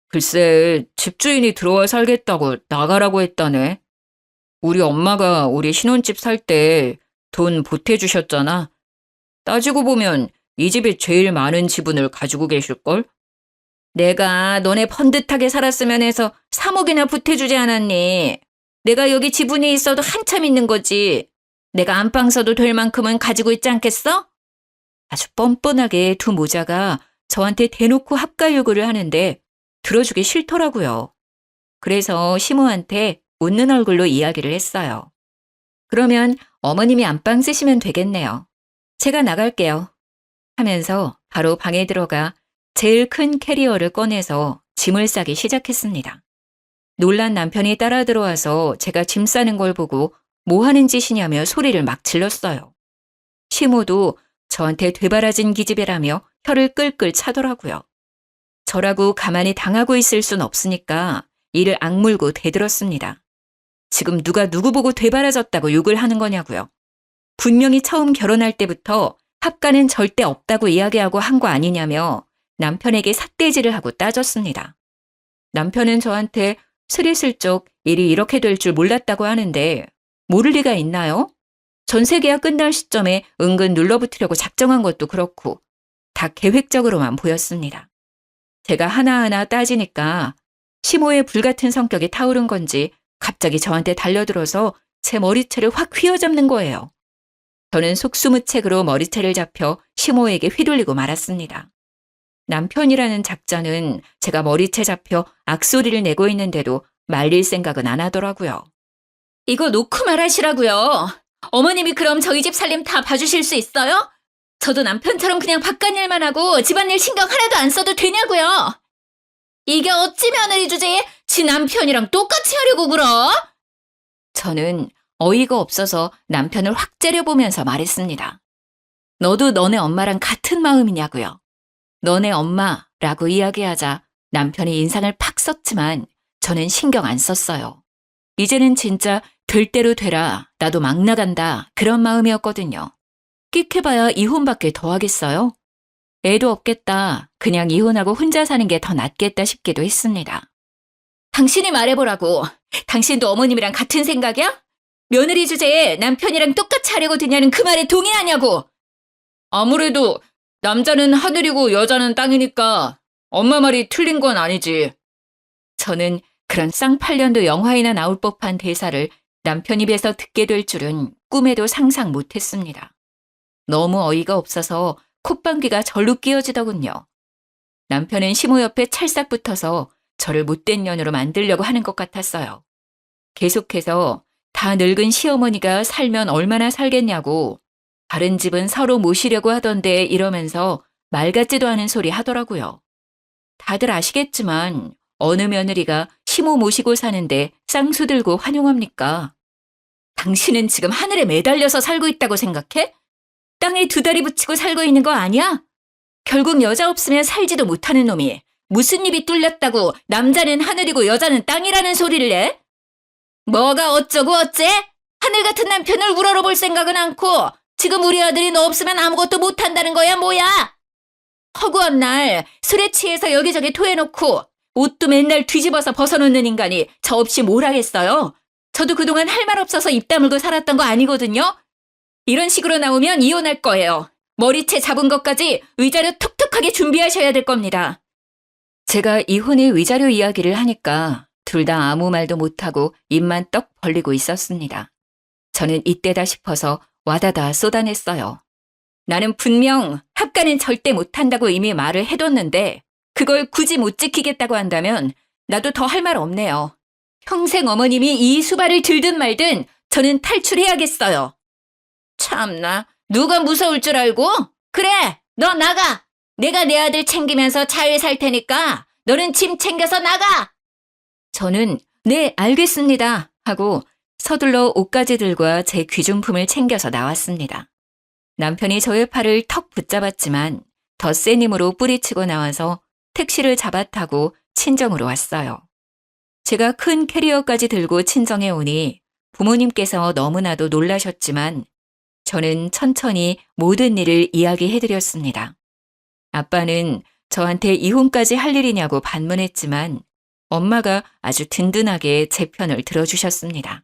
글쎄, 집주인이 들어와 살겠다고 나가라고 했다네. 우리 엄마가 우리 신혼집 살 때 돈 보태주셨잖아. 따지고 보면 이 집이 제일 많은 지분을 가지고 계실걸? 내가 너네 번듯하게 살았으면 해서 3억이나 보태주지 않았니? 내가 여기 지분이 있어도 한참 있는 거지. 내가 안방 써도 될 만큼은 가지고 있지 않겠어? 아주 뻔뻔하게 두 모자가 저한테 대놓고 합가 요구를 하는데 들어주기 싫더라고요. 그래서 시모한테 웃는 얼굴로 이야기를 했어요. 그러면 어머님이 안방 쓰시면 되겠네요. 제가 나갈게요. 하면서 바로 방에 들어가 제일 큰 캐리어를 꺼내서 짐을 싸기 시작했습니다. 놀란 남편이 따라 들어와서 제가 짐 싸는 걸 보고 뭐 하는 짓이냐며 소리를 막 질렀어요. 시모도 저한테 되바라진 기집애라며 혀를 끌끌 차더라고요. 저라고 가만히 당하고 있을 순 없으니까 이를 악물고 대들었습니다. 지금 누가 누구 보고 되바라졌다고 욕을 하는 거냐고요. 분명히 처음 결혼할 때부터 합가는 절대 없다고 이야기하고 한 거 아니냐며 남편에게 삿대질을 하고 따졌습니다. 남편은 저한테 스리슬쩍 일이 이렇게 될 줄 몰랐다고 하는데 모를 리가 있나요? 전세 계약 끝날 시점에 은근 눌러붙으려고 작정한 것도 그렇고 다 계획적으로만 보였습니다. 제가 하나하나 따지니까 시모의 불같은 성격이 타오른 건지 갑자기 저한테 달려들어서 제 머리채를 확 휘어잡는 거예요. 저는 속수무책으로 머리채를 잡혀 시모에게 휘둘리고 말았습니다. 남편이라는 작자는 제가 머리채 잡혀 악소리를 내고 있는데도 말릴 생각은 안 하더라고요. 이거 놓고 말하시라고요. 어머님이 그럼 저희 집 살림 다 봐주실 수 있어요? 저도 남편처럼 그냥 바깥일만 하고 집안일 신경 하나도 안 써도 되냐고요. 이게 어찌 며느리 주제에 지 남편이랑 똑같이 하려고 그러? 저는 어이가 없어서 남편을 확 째려보면서 말했습니다. 너도 너네 엄마랑 같은 마음이냐고요. 너네 엄마라고 이야기하자 남편이 인상을 팍 썼지만 저는 신경 안 썼어요. 이제는 진짜 될 대로 되라, 나도 막 나간다 그런 마음이었거든요. 끽해봐야 이혼밖에 더 하겠어요? 애도 없겠다. 그냥 이혼하고 혼자 사는 게 더 낫겠다 싶기도 했습니다. 당신이 말해보라고. 당신도 어머님이랑 같은 생각이야? 며느리 주제에 남편이랑 똑같이 하려고 드냐는 그 말에 동의하냐고. 아무래도 남자는 하늘이고 여자는 땅이니까 엄마 말이 틀린 건 아니지. 저는 그런 쌍팔년도 영화에나 나올 법한 대사를 남편 입에서 듣게 될 줄은 꿈에도 상상 못했습니다. 너무 어이가 없어서 콧방귀가 절로 끼어지더군요. 남편은 시모 옆에 찰싹 붙어서 저를 못된 년으로 만들려고 하는 것 같았어요. 계속해서 다 늙은 시어머니가 살면 얼마나 살겠냐고 다른 집은 서로 모시려고 하던데 이러면서 말 같지도 않은 소리 하더라고요. 다들 아시겠지만 어느 며느리가 시모 모시고 사는데 쌍수 들고 환영합니까? 당신은 지금 하늘에 매달려서 살고 있다고 생각해? 땅에 두 다리 붙이고 살고 있는 거 아니야? 결국 여자 없으면 살지도 못하는 놈이 무슨 입이 뚫렸다고 남자는 하늘이고 여자는 땅이라는 소리를 내? 뭐가 어쩌고 어째? 하늘 같은 남편을 우러러볼 생각은 않고 지금 우리 아들이 너 없으면 아무것도 못한다는 거야 뭐야? 허구한 날 술에 취해서 여기저기 토해놓고 옷도 맨날 뒤집어서 벗어놓는 인간이 저 없이 뭘 하겠어요? 저도 그동안 할 말 없어서 입 다물고 살았던 거 아니거든요? 이런 식으로 나오면 이혼할 거예요. 머리채 잡은 것까지 위자료 톡톡하게 준비하셔야 될 겁니다. 제가 이혼의 위자료 이야기를 하니까 둘 다 아무 말도 못하고 입만 떡 벌리고 있었습니다. 저는 이때다 싶어서 와다다 쏟아냈어요. 나는 분명 합가는 절대 못한다고 이미 말을 해뒀는데 그걸 굳이 못 지키겠다고 한다면 나도 더 할 말 없네요. 평생 어머님이 이 수발을 들든 말든 저는 탈출해야겠어요. 참나, 누가 무서울 줄 알고? 그래, 너 나가. 내가 내 아들 챙기면서 잘 살 테니까 너는 짐 챙겨서 나가. 저는 네, 알겠습니다 하고 서둘러 옷가지들과 제 귀중품을 챙겨서 나왔습니다. 남편이 저의 팔을 턱 붙잡았지만 더 센 힘으로 뿌리치고 나와서 택시를 잡아 타고 친정으로 왔어요. 제가 큰 캐리어까지 들고 친정에 오니 부모님께서 너무나도 놀라셨지만 저는 천천히 모든 일을 이야기해드렸습니다. 아빠는 저한테 이혼까지 할 일이냐고 반문했지만 엄마가 아주 든든하게 제 편을 들어주셨습니다.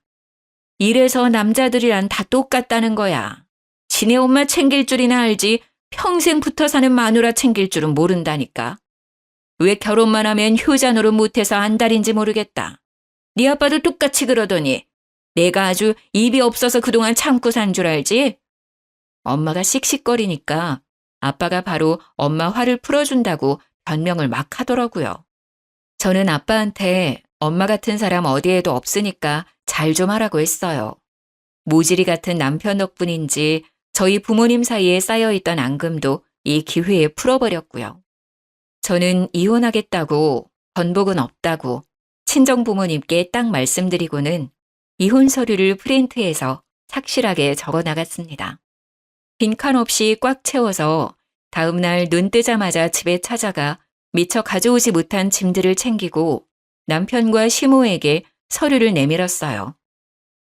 이래서 남자들이란 다 똑같다는 거야. 지네 엄마 챙길 줄이나 알지 평생 붙어 사는 마누라 챙길 줄은 모른다니까. 왜 결혼만 하면 효자 노릇 못해서 안달인지 모르겠다. 네 아빠도 똑같이 그러더니 내가 아주 입이 없어서 그동안 참고 산 줄 알지? 엄마가 씩씩거리니까 아빠가 바로 엄마 화를 풀어준다고 변명을 막 하더라고요. 저는 아빠한테 엄마 같은 사람 어디에도 없으니까 잘 좀 하라고 했어요. 모질이 같은 남편 덕분인지 저희 부모님 사이에 쌓여있던 앙금도 이 기회에 풀어버렸고요. 저는 이혼하겠다고 번복은 없다고 친정 부모님께 딱 말씀드리고는 이혼 서류를 프린트해서 착실하게 적어 나갔습니다. 빈칸 없이 꽉 채워서 다음날 눈 뜨자마자 집에 찾아가 미처 가져오지 못한 짐들을 챙기고 남편과 시모에게 서류를 내밀었어요.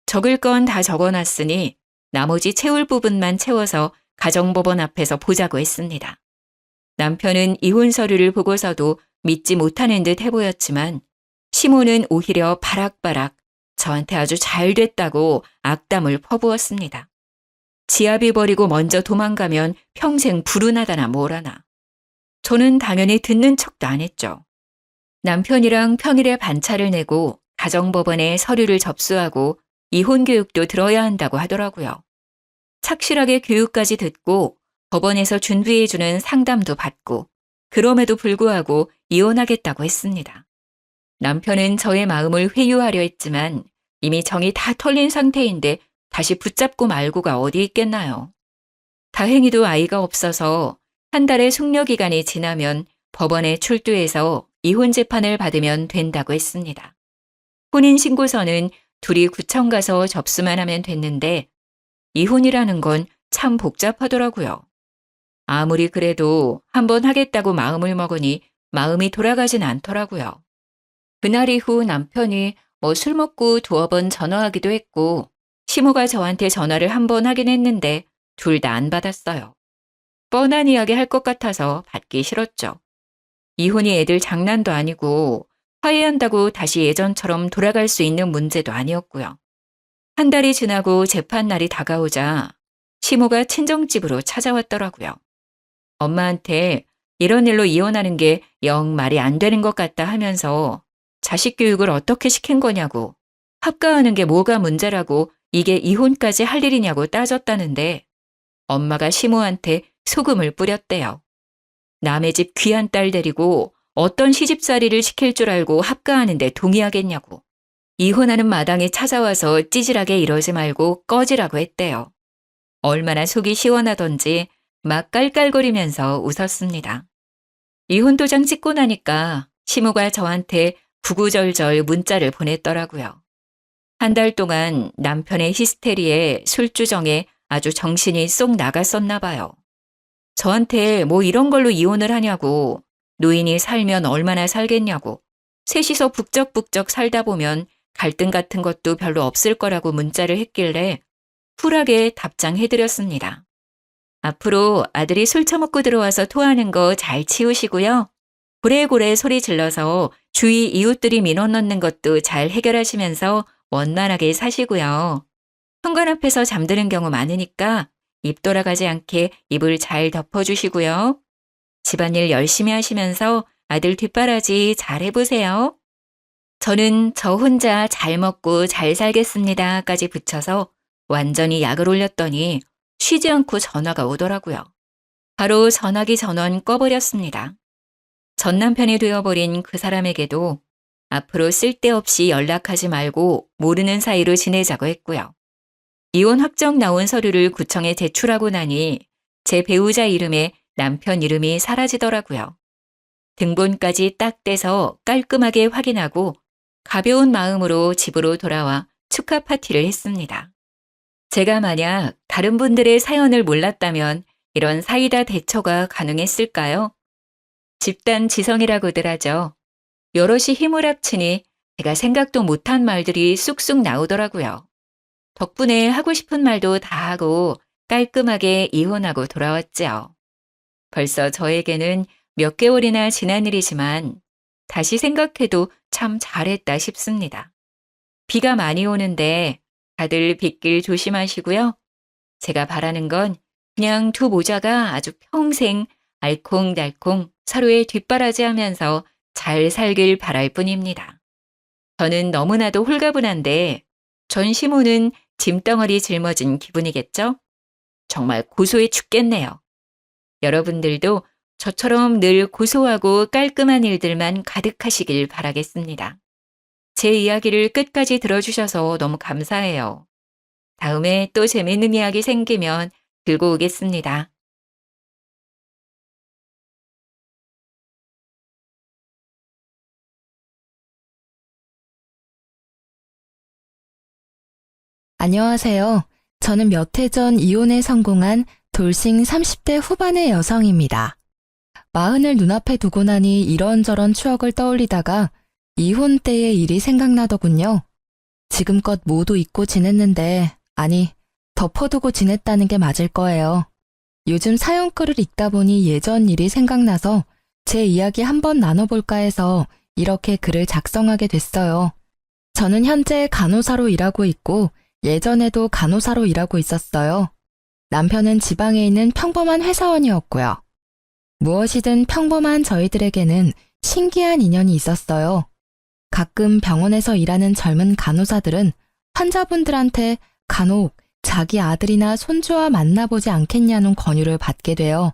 적을 건 다 적어놨으니 나머지 채울 부분만 채워서 가정법원 앞에서 보자고 했습니다. 남편은 이혼 서류를 보고서도 믿지 못하는 듯 해보였지만 시모는 오히려 바락바락 저한테 아주 잘 됐다고 악담을 퍼부었습니다. 지아비 버리고 먼저 도망가면 평생 불운하다나 뭐라나. 저는 당연히 듣는 척도 안 했죠. 남편이랑 평일에 반차를 내고 가정법원에 서류를 접수하고 이혼 교육도 들어야 한다고 하더라고요. 착실하게 교육까지 듣고 법원에서 준비해주는 상담도 받고 그럼에도 불구하고 이혼하겠다고 했습니다. 남편은 저의 마음을 회유하려 했지만 이미 정이 다 털린 상태인데 다시 붙잡고 말고가 어디 있겠나요. 다행히도 아이가 없어서 한 달의 숙려 기간이 지나면 법원에 출두해서 이혼 재판을 받으면 된다고 했습니다. 혼인신고서는 둘이 구청 가서 접수만 하면 됐는데 이혼이라는 건 참 복잡하더라고요. 아무리 그래도 한번 하겠다고 마음을 먹으니 마음이 돌아가진 않더라고요. 그날 이후 남편이 술 먹고 두어 번 전화하기도 했고 시모가 저한테 전화를 한 번 하긴 했는데 둘 다 안 받았어요. 뻔한 이야기 할 것 같아서 받기 싫었죠. 이혼이 애들 장난도 아니고 화해한다고 다시 예전처럼 돌아갈 수 있는 문제도 아니었고요. 한 달이 지나고 재판 날이 다가오자 시모가 친정집으로 찾아왔더라고요. 엄마한테 이런 일로 이혼하는 게 영 말이 안 되는 것 같다 하면서 자식 교육을 어떻게 시킨 거냐고 합가하는 게 뭐가 문제라고 이게 이혼까지 할 일이냐고 따졌다는데 엄마가 시모한테 소금을 뿌렸대요. 남의 집 귀한 딸 데리고 어떤 시집살이를 시킬 줄 알고 합가하는데 동의하겠냐고. 이혼하는 마당에 찾아와서 찌질하게 이러지 말고 꺼지라고 했대요. 얼마나 속이 시원하던지 막 깔깔거리면서 웃었습니다. 이혼 도장 찍고 나니까 시모가 저한테 구구절절 문자를 보냈더라고요. 한 달 동안 남편의 히스테리에 술주정에 아주 정신이 쏙 나갔었나 봐요. 저한테 뭐 이런 걸로 이혼을 하냐고, 노인이 살면 얼마나 살겠냐고, 셋이서 북적북적 살다 보면 갈등 같은 것도 별로 없을 거라고 문자를 했길래 쿨하게 답장해드렸습니다. 앞으로 아들이 술 처먹고 들어와서 토하는 거 잘 치우시고요. 고래고래 소리 질러서 주위 이웃들이 민원 넣는 것도 잘 해결하시면서 원만하게 사시고요. 현관 앞에서 잠드는 경우 많으니까 입 돌아가지 않게 입을 잘 덮어주시고요. 집안일 열심히 하시면서 아들 뒷바라지 잘 해보세요. 저는 저 혼자 잘 먹고 잘 살겠습니다까지 붙여서 완전히 약을 올렸더니 쉬지 않고 전화가 오더라고요. 바로 전화기 전원 꺼버렸습니다. 전 남편이 되어버린 그 사람에게도 앞으로 쓸데없이 연락하지 말고 모르는 사이로 지내자고 했고요. 이혼 확정 나온 서류를 구청에 제출하고 나니 제 배우자 이름에 남편 이름이 사라지더라고요. 등본까지 딱 떼서 깔끔하게 확인하고 가벼운 마음으로 집으로 돌아와 축하 파티를 했습니다. 제가 만약 다른 분들의 사연을 몰랐다면 이런 사이다 대처가 가능했을까요? 집단 지성이라고들 하죠. 여럿이 힘을 합치니 제가 생각도 못한 말들이 쑥쑥 나오더라고요. 덕분에 하고 싶은 말도 다 하고 깔끔하게 이혼하고 돌아왔지요. 벌써 저에게는 몇 개월이나 지난 일이지만 다시 생각해도 참 잘했다 싶습니다. 비가 많이 오는데 다들 빗길 조심하시고요. 제가 바라는 건 그냥 두 모자가 아주 평생 알콩달콩 서로의 뒷바라지하면서 잘 살길 바랄 뿐입니다. 저는 너무나도 홀가분한데 전시모는 짐덩어리 짊어진 기분이겠죠? 정말 고소해 죽겠네요. 여러분들도 저처럼 늘 고소하고 깔끔한 일들만 가득하시길 바라겠습니다. 제 이야기를 끝까지 들어주셔서 너무 감사해요. 다음에 또 재밌는 이야기 생기면 들고 오겠습니다. 안녕하세요. 저는 몇 해 전 이혼에 성공한 돌싱 30대 후반의 여성입니다. 마흔을 눈앞에 두고 나니 이런저런 추억을 떠올리다가 이혼 때의 일이 생각나더군요. 지금껏 모두 잊고 지냈는데, 아니, 덮어두고 지냈다는 게 맞을 거예요. 요즘 사연글을 읽다 보니 예전 일이 생각나서 제 이야기 한번 나눠볼까 해서 이렇게 글을 작성하게 됐어요. 저는 현재 간호사로 일하고 있고 예전에도 간호사로 일하고 있었어요. 남편은 지방에 있는 평범한 회사원이었고요. 무엇이든 평범한 저희들에게는 신기한 인연이 있었어요. 가끔 병원에서 일하는 젊은 간호사들은 환자분들한테 간혹 자기 아들이나 손주와 만나보지 않겠냐는 권유를 받게 돼요.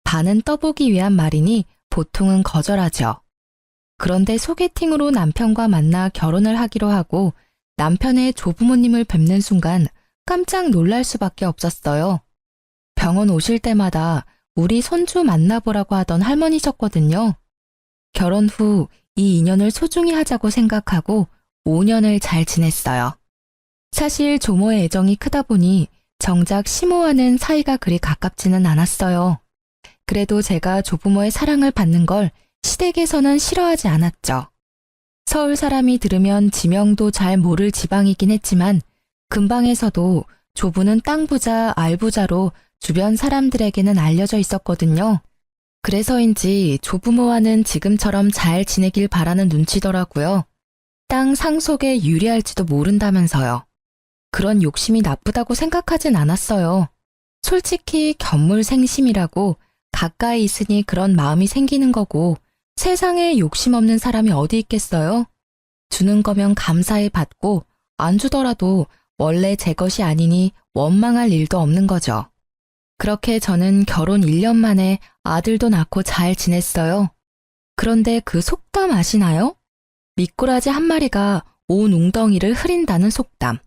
반은 떠보기 위한 말이니 보통은 거절하죠. 그런데 소개팅으로 남편과 만나 결혼을 하기로 하고 남편의 조부모님을 뵙는 순간 깜짝 놀랄 수밖에 없었어요. 병원 오실 때마다 우리 손주 만나보라고 하던 할머니셨거든요. 결혼 후 이 인연을 소중히 하자고 생각하고 5년을 잘 지냈어요. 사실 조모의 애정이 크다 보니 정작 시모와는 사이가 그리 가깝지는 않았어요. 그래도 제가 조부모의 사랑을 받는 걸 시댁에서는 싫어하지 않았죠. 서울 사람이 들으면 지명도 잘 모를 지방이긴 했지만 근방에서도 조부는 땅 부자, 알 부자로 주변 사람들에게는 알려져 있었거든요. 그래서인지 조부모와는 지금처럼 잘 지내길 바라는 눈치더라고요. 땅 상속에 유리할지도 모른다면서요. 그런 욕심이 나쁘다고 생각하진 않았어요. 솔직히 견물생심이라고 가까이 있으니 그런 마음이 생기는 거고 세상에 욕심 없는 사람이 어디 있겠어요? 주는 거면 감사히 받고 안 주더라도 원래 제 것이 아니니 원망할 일도 없는 거죠. 그렇게 저는 결혼 1년 만에 아들도 낳고 잘 지냈어요. 그런데 그 속담 아시나요? 미꾸라지 한 마리가 온 웅덩이를 흐린다는 속담.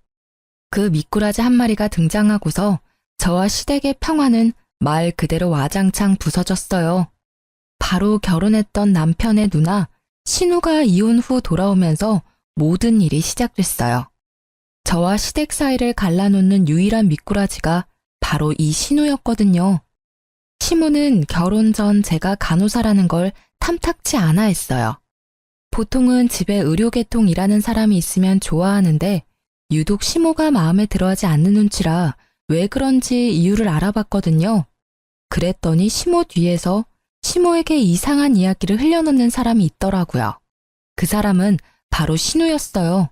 그 미꾸라지 한 마리가 등장하고서 저와 시댁의 평화는 말 그대로 와장창 부서졌어요. 바로 결혼했던 남편의 누나 신우가 이혼 후 돌아오면서 모든 일이 시작됐어요. 저와 시댁 사이를 갈라놓는 유일한 미꾸라지가 바로 이 신우였거든요. 시모는 결혼 전 제가 간호사라는 걸 탐탁치 않아 했어요. 보통은 집에 의료계통 일하는 사람이 있으면 좋아하는데 유독 시모가 마음에 들어하지 않는 눈치라 왜 그런지 이유를 알아봤거든요. 그랬더니 시모 뒤에서 시모에게 이상한 이야기를 흘려놓는 사람이 있더라고요. 그 사람은 바로 신우였어요.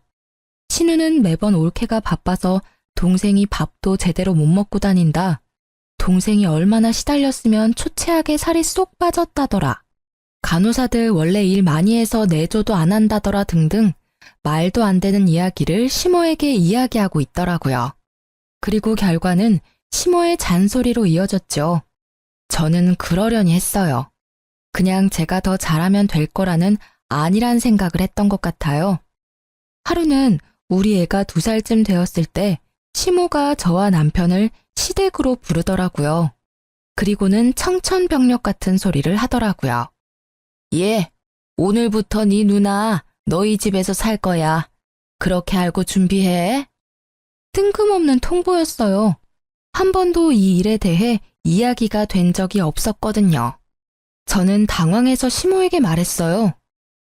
신우는 매번 올케가 바빠서 동생이 밥도 제대로 못 먹고 다닌다. 동생이 얼마나 시달렸으면 초췌하게 살이 쏙 빠졌다더라. 간호사들 원래 일 많이 해서 내조도 안 한다더라 등등 말도 안 되는 이야기를 시모에게 이야기하고 있더라고요. 그리고 결과는 시모의 잔소리로 이어졌죠. 저는 그러려니 했어요. 그냥 제가 더 잘하면 될 거라는 안일한 생각을 했던 것 같아요. 하루는 우리 애가 2살쯤 되었을 때 시모가 저와 남편을 시댁으로 부르더라고요. 그리고는 청천벽력 같은 소리를 하더라고요. 예, 오늘부터 네 누나 너희 집에서 살 거야. 그렇게 알고 준비해. 뜬금없는 통보였어요. 한 번도 이 일에 대해 이야기가 된 적이 없었거든요. 저는 당황해서 시모에게 말했어요.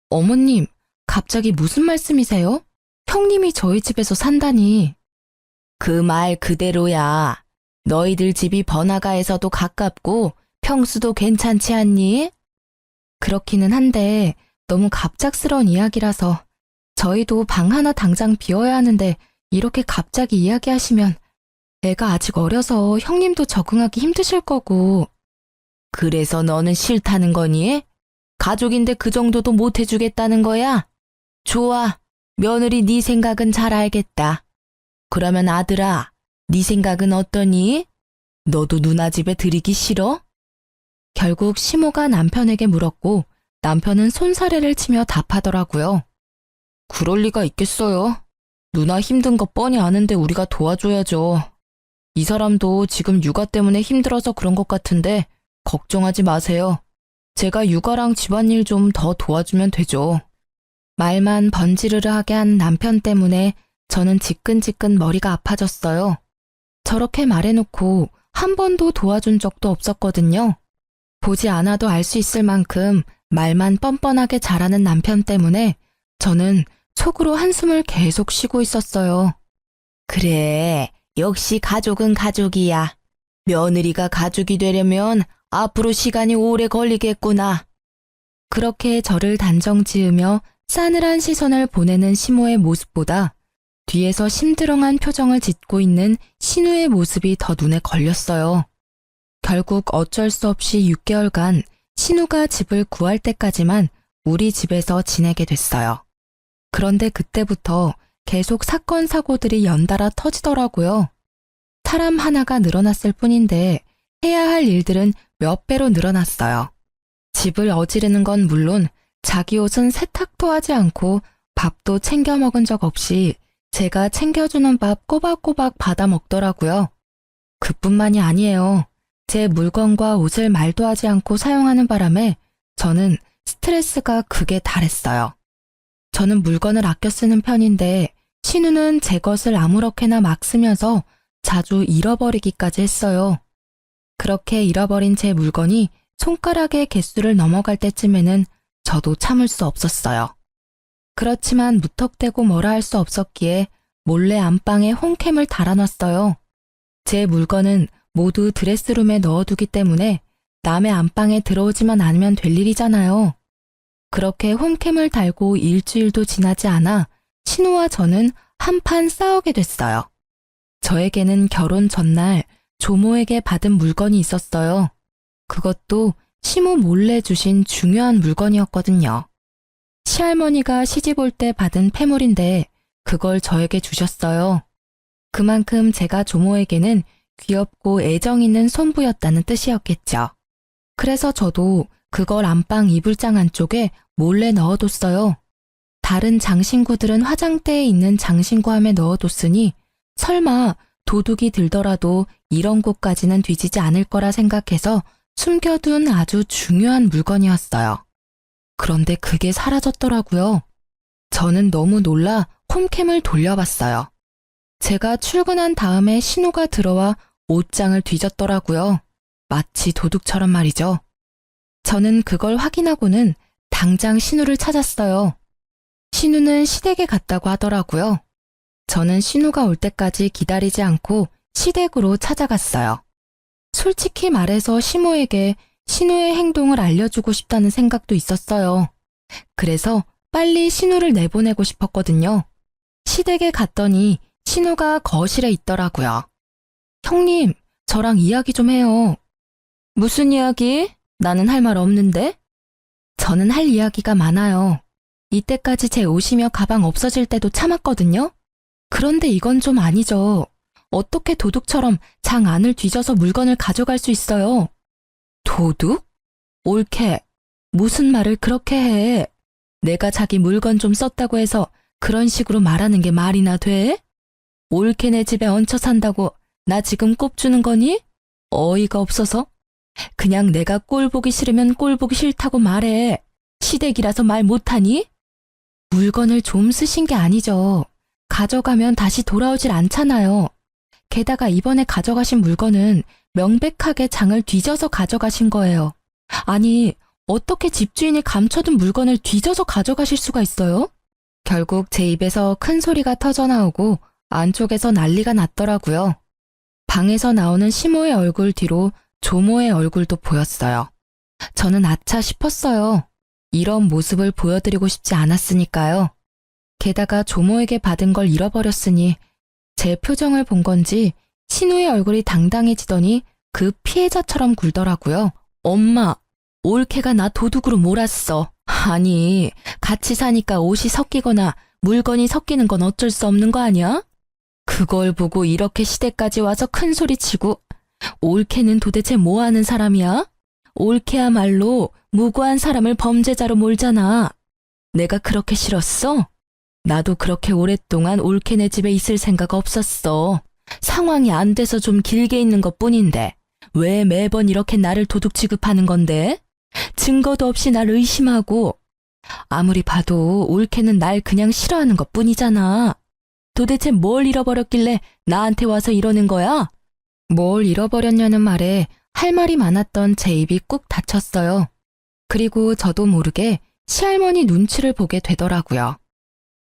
어머님, 갑자기 무슨 말씀이세요? 형님이 저희 집에서 산다니. 그 말 그대로야. 너희들 집이 번화가에서도 가깝고 평수도 괜찮지 않니? 그렇기는 한데 너무 갑작스러운 이야기라서 저희도 방 하나 당장 비워야 하는데 이렇게 갑자기 이야기하시면 애가 아직 어려서 형님도 적응하기 힘드실 거고. 그래서 너는 싫다는 거니? 가족인데 그 정도도 못 해주겠다는 거야? 좋아. 며느리 네 생각은 잘 알겠다. 그러면 아들아, 네 생각은 어떠니? 너도 누나 집에 들이기 싫어? 결국 시모가 남편에게 물었고 남편은 손사래를 치며 답하더라고요. 그럴 리가 있겠어요. 누나 힘든 거 뻔히 아는데 우리가 도와줘야죠. 이 사람도 지금 육아 때문에 힘들어서 그런 것 같은데 걱정하지 마세요. 제가 육아랑 집안일 좀 더 도와주면 되죠. 말만 번지르르하게 한 남편 때문에 저는 지끈지끈 머리가 아파졌어요. 저렇게 말해놓고 한 번도 도와준 적도 없었거든요. 보지 않아도 알 수 있을 만큼 말만 뻔뻔하게 잘하는 남편 때문에 저는 속으로 한숨을 계속 쉬고 있었어요. 그래, 역시 가족은 가족이야. 며느리가 가족이 되려면 앞으로 시간이 오래 걸리겠구나. 그렇게 저를 단정지으며 싸늘한 시선을 보내는 시모의 모습보다 뒤에서 심드렁한 표정을 짓고 있는 신우의 모습이 더 눈에 걸렸어요. 결국 어쩔 수 없이 6개월간 신우가 집을 구할 때까지만 우리 집에서 지내게 됐어요. 그런데 그때부터 계속 사건 사고들이 연달아 터지더라고요. 사람 하나가 늘어났을 뿐인데 해야 할 일들은 몇 배로 늘어났어요. 집을 어지르는 건 물론 자기 옷은 세탁도 하지 않고 밥도 챙겨 먹은 적 없이 제가 챙겨주는 밥 꼬박꼬박 받아 먹더라고요. 그뿐만이 아니에요. 제 물건과 옷을 말도 하지 않고 사용하는 바람에 저는 스트레스가 극에 달했어요. 저는 물건을 아껴 쓰는 편인데 신우는 제 것을 아무렇게나 막 쓰면서 자주 잃어버리기까지 했어요. 그렇게 잃어버린 제 물건이 손가락의 개수를 넘어갈 때쯤에는 저도 참을 수 없었어요. 그렇지만 무턱대고 뭐라 할 수 없었기에 몰래 안방에 홈캠을 달아놨어요. 제 물건은 모두 드레스룸에 넣어두기 때문에 남의 안방에 들어오지만 않으면 될 일이잖아요. 그렇게 홈캠을 달고 일주일도 지나지 않아 신우와 저는 한판 싸우게 됐어요. 저에게는 결혼 전날 조모에게 받은 물건이 있었어요. 그것도 시모 몰래 주신 중요한 물건이었거든요. 시할머니가 시집 올 때 받은 폐물인데 그걸 저에게 주셨어요. 그만큼 제가 조모에게는 귀엽고 애정 있는 손부였다는 뜻이었겠죠. 그래서 저도 그걸 안방 이불장 안쪽에 몰래 넣어뒀어요. 다른 장신구들은 화장대에 있는 장신구함에 넣어뒀으니 설마 도둑이 들더라도 이런 곳까지는 뒤지지 않을 거라 생각해서 숨겨둔 아주 중요한 물건이었어요. 그런데 그게 사라졌더라고요. 저는 너무 놀라 홈캠을 돌려봤어요. 제가 출근한 다음에 신우가 들어와 옷장을 뒤졌더라고요. 마치 도둑처럼 말이죠. 저는 그걸 확인하고는 당장 신우를 찾았어요. 신우는 시댁에 갔다고 하더라고요. 저는 신우가 올 때까지 기다리지 않고 시댁으로 찾아갔어요. 솔직히 말해서 시모에게 신우의 행동을 알려주고 싶다는 생각도 있었어요. 그래서 빨리 신우를 내보내고 싶었거든요. 시댁에 갔더니 신우가 거실에 있더라고요. 형님, 저랑 이야기 좀 해요. 무슨 이야기? 나는 할 말 없는데? 저는 할 이야기가 많아요. 이때까지 제 옷이며 가방 없어질 때도 참았거든요. 그런데 이건 좀 아니죠. 어떻게 도둑처럼 장 안을 뒤져서 물건을 가져갈 수 있어요? 도둑? 옳게. 무슨 말을 그렇게 해? 내가 자기 물건 좀 썼다고 해서 그런 식으로 말하는 게 말이나 돼? 옳게 내 집에 얹혀 산다고 나 지금 꼽주는 거니? 어이가 없어서? 그냥 내가 꼴 보기 싫으면 꼴 보기 싫다고 말해. 시댁이라서 말 못하니? 물건을 좀 쓰신 게 아니죠. 가져가면 다시 돌아오질 않잖아요. 게다가 이번에 가져가신 물건은 명백하게 장을 뒤져서 가져가신 거예요. 아니, 어떻게 집주인이 감춰둔 물건을 뒤져서 가져가실 수가 있어요? 결국 제 입에서 큰 소리가 터져 나오고 안쪽에서 난리가 났더라고요. 방에서 나오는 시모의 얼굴 뒤로 조모의 얼굴도 보였어요. 저는 아차 싶었어요. 이런 모습을 보여드리고 싶지 않았으니까요. 게다가 조모에게 받은 걸 잃어버렸으니 제 표정을 본 건지 신우의 얼굴이 당당해지더니 그 피해자처럼 굴더라고요. 엄마, 올케가 나 도둑으로 몰았어. 아니, 같이 사니까 옷이 섞이거나 물건이 섞이는 건 어쩔 수 없는 거 아니야? 그걸 보고 이렇게 시댁까지 와서 큰 소리 치고 올케는 도대체 뭐 하는 사람이야? 올케야말로 무고한 사람을 범죄자로 몰잖아. 내가 그렇게 싫었어? 나도 그렇게 오랫동안 올케네 집에 있을 생각 없었어. 상황이 안 돼서 좀 길게 있는 것뿐인데 왜 매번 이렇게 나를 도둑 취급하는 건데? 증거도 없이 날 의심하고 아무리 봐도 올케는 날 그냥 싫어하는 것뿐이잖아. 도대체 뭘 잃어버렸길래 나한테 와서 이러는 거야? 뭘 잃어버렸냐는 말에 할 말이 많았던 제 입이 꾹 닫혔어요. 그리고 저도 모르게 시할머니 눈치를 보게 되더라고요.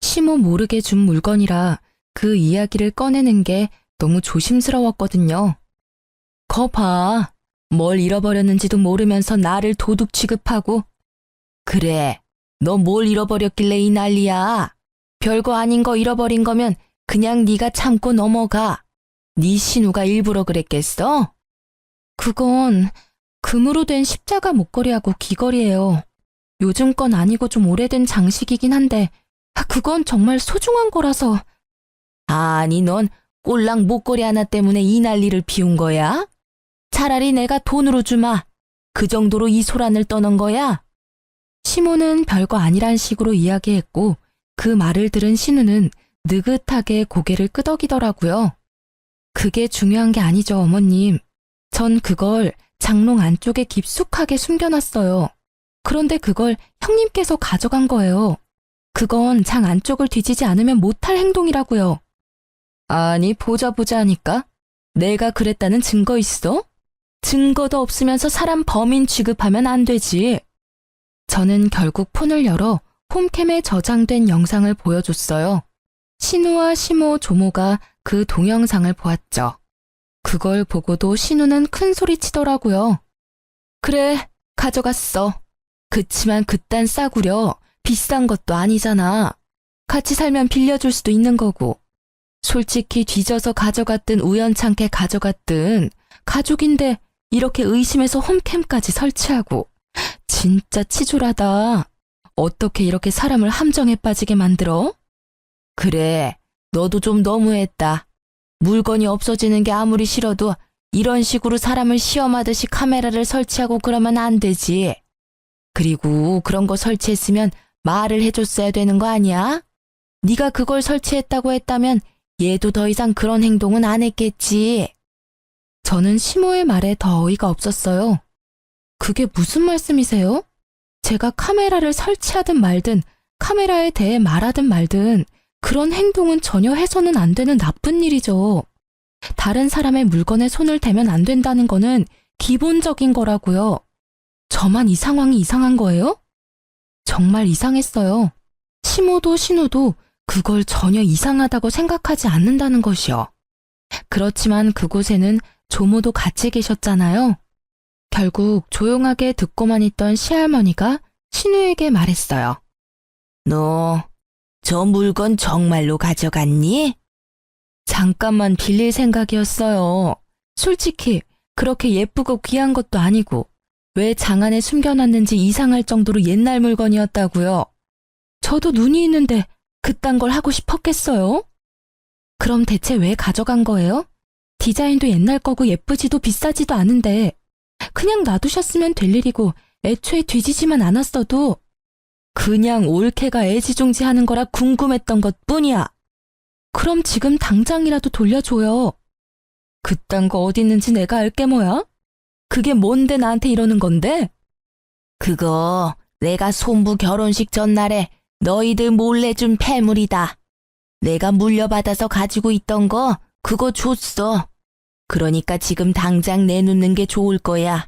시모 모르게 준 물건이라 그 이야기를 꺼내는 게 너무 조심스러웠거든요. 거 봐. 뭘 잃어버렸는지도 모르면서 나를 도둑 취급하고. 그래, 너 뭘 잃어버렸길래 이 난리야. 별거 아닌 거 잃어버린 거면 그냥 네가 참고 넘어가. 네 신우가 일부러 그랬겠어? 그건 금으로 된 십자가 목걸이하고 귀걸이에요. 요즘 건 아니고 좀 오래된 장식이긴 한데 그건 정말 소중한 거라서. 아니, 넌 꼴랑 목걸이 하나 때문에 이 난리를 피운 거야? 차라리 내가 돈으로 주마. 그 정도로 이 소란을 떠는 거야? 시모는 별거 아니란 식으로 이야기했고 그 말을 들은 신우는 느긋하게 고개를 끄덕이더라고요. 그게 중요한 게 아니죠, 어머님. 전 그걸 장롱 안쪽에 깊숙하게 숨겨놨어요. 그런데 그걸 형님께서 가져간 거예요. 그건 장 안쪽을 뒤지지 않으면 못할 행동이라고요. 아니, 보자 하니까 내가 그랬다는 증거 있어? 증거도 없으면서 사람 범인 취급하면 안 되지. 저는 결국 폰을 열어 홈캠에 저장된 영상을 보여줬어요. 신우와 시모, 조모가 그 동영상을 보았죠. 그걸 보고도 신우는 큰 소리 치더라고요. 그래, 가져갔어. 그치만 그딴 싸구려 비싼 것도 아니잖아. 같이 살면 빌려줄 수도 있는 거고. 솔직히 뒤져서 가져갔든 우연찮게 가져갔든 가족인데 이렇게 의심해서 홈캠까지 설치하고. 진짜 치졸하다. 어떻게 이렇게 사람을 함정에 빠지게 만들어? 그래, 너도 좀 너무했다. 물건이 없어지는 게 아무리 싫어도 이런 식으로 사람을 시험하듯이 카메라를 설치하고 그러면 안 되지. 그리고 그런 거 설치했으면 말을 해줬어야 되는 거 아니야? 네가 그걸 설치했다고 했다면 얘도 더 이상 그런 행동은 안 했겠지. 저는 시모의 말에 더 어이가 없었어요. 그게 무슨 말씀이세요? 제가 카메라를 설치하든 말든 카메라에 대해 말하든 말든 그런 행동은 전혀 해서는 안 되는 나쁜 일이죠. 다른 사람의 물건에 손을 대면 안 된다는 거는 기본적인 거라고요. 저만 이 상황이 이상한 거예요? 정말 이상했어요. 시모도 신우도 그걸 전혀 이상하다고 생각하지 않는다는 것이요. 그렇지만 그곳에는 조모도 같이 계셨잖아요. 결국 조용하게 듣고만 있던 시할머니가 신우에게 말했어요. 너 저 물건 정말로 가져갔니? 잠깐만 빌릴 생각이었어요. 솔직히 그렇게 예쁘고 귀한 것도 아니고 왜 장 안에 숨겨놨는지 이상할 정도로 옛날 물건이었다고요. 저도 눈이 있는데 그딴 걸 하고 싶었겠어요? 그럼 대체 왜 가져간 거예요? 디자인도 옛날 거고 예쁘지도 비싸지도 않은데 그냥 놔두셨으면 될 일이고 애초에 뒤지지만 않았어도 그냥 올케가 애지중지하는 거라 궁금했던 것뿐이야. 그럼 지금 당장이라도 돌려줘요. 그딴 거 어디 있는지 내가 알게 뭐야? 그게 뭔데 나한테 이러는 건데? 그거 내가 손부 결혼식 전날에 너희들 몰래 준 폐물이다. 내가 물려받아서 가지고 있던 거 그거 줬어. 그러니까 지금 당장 내놓는 게 좋을 거야.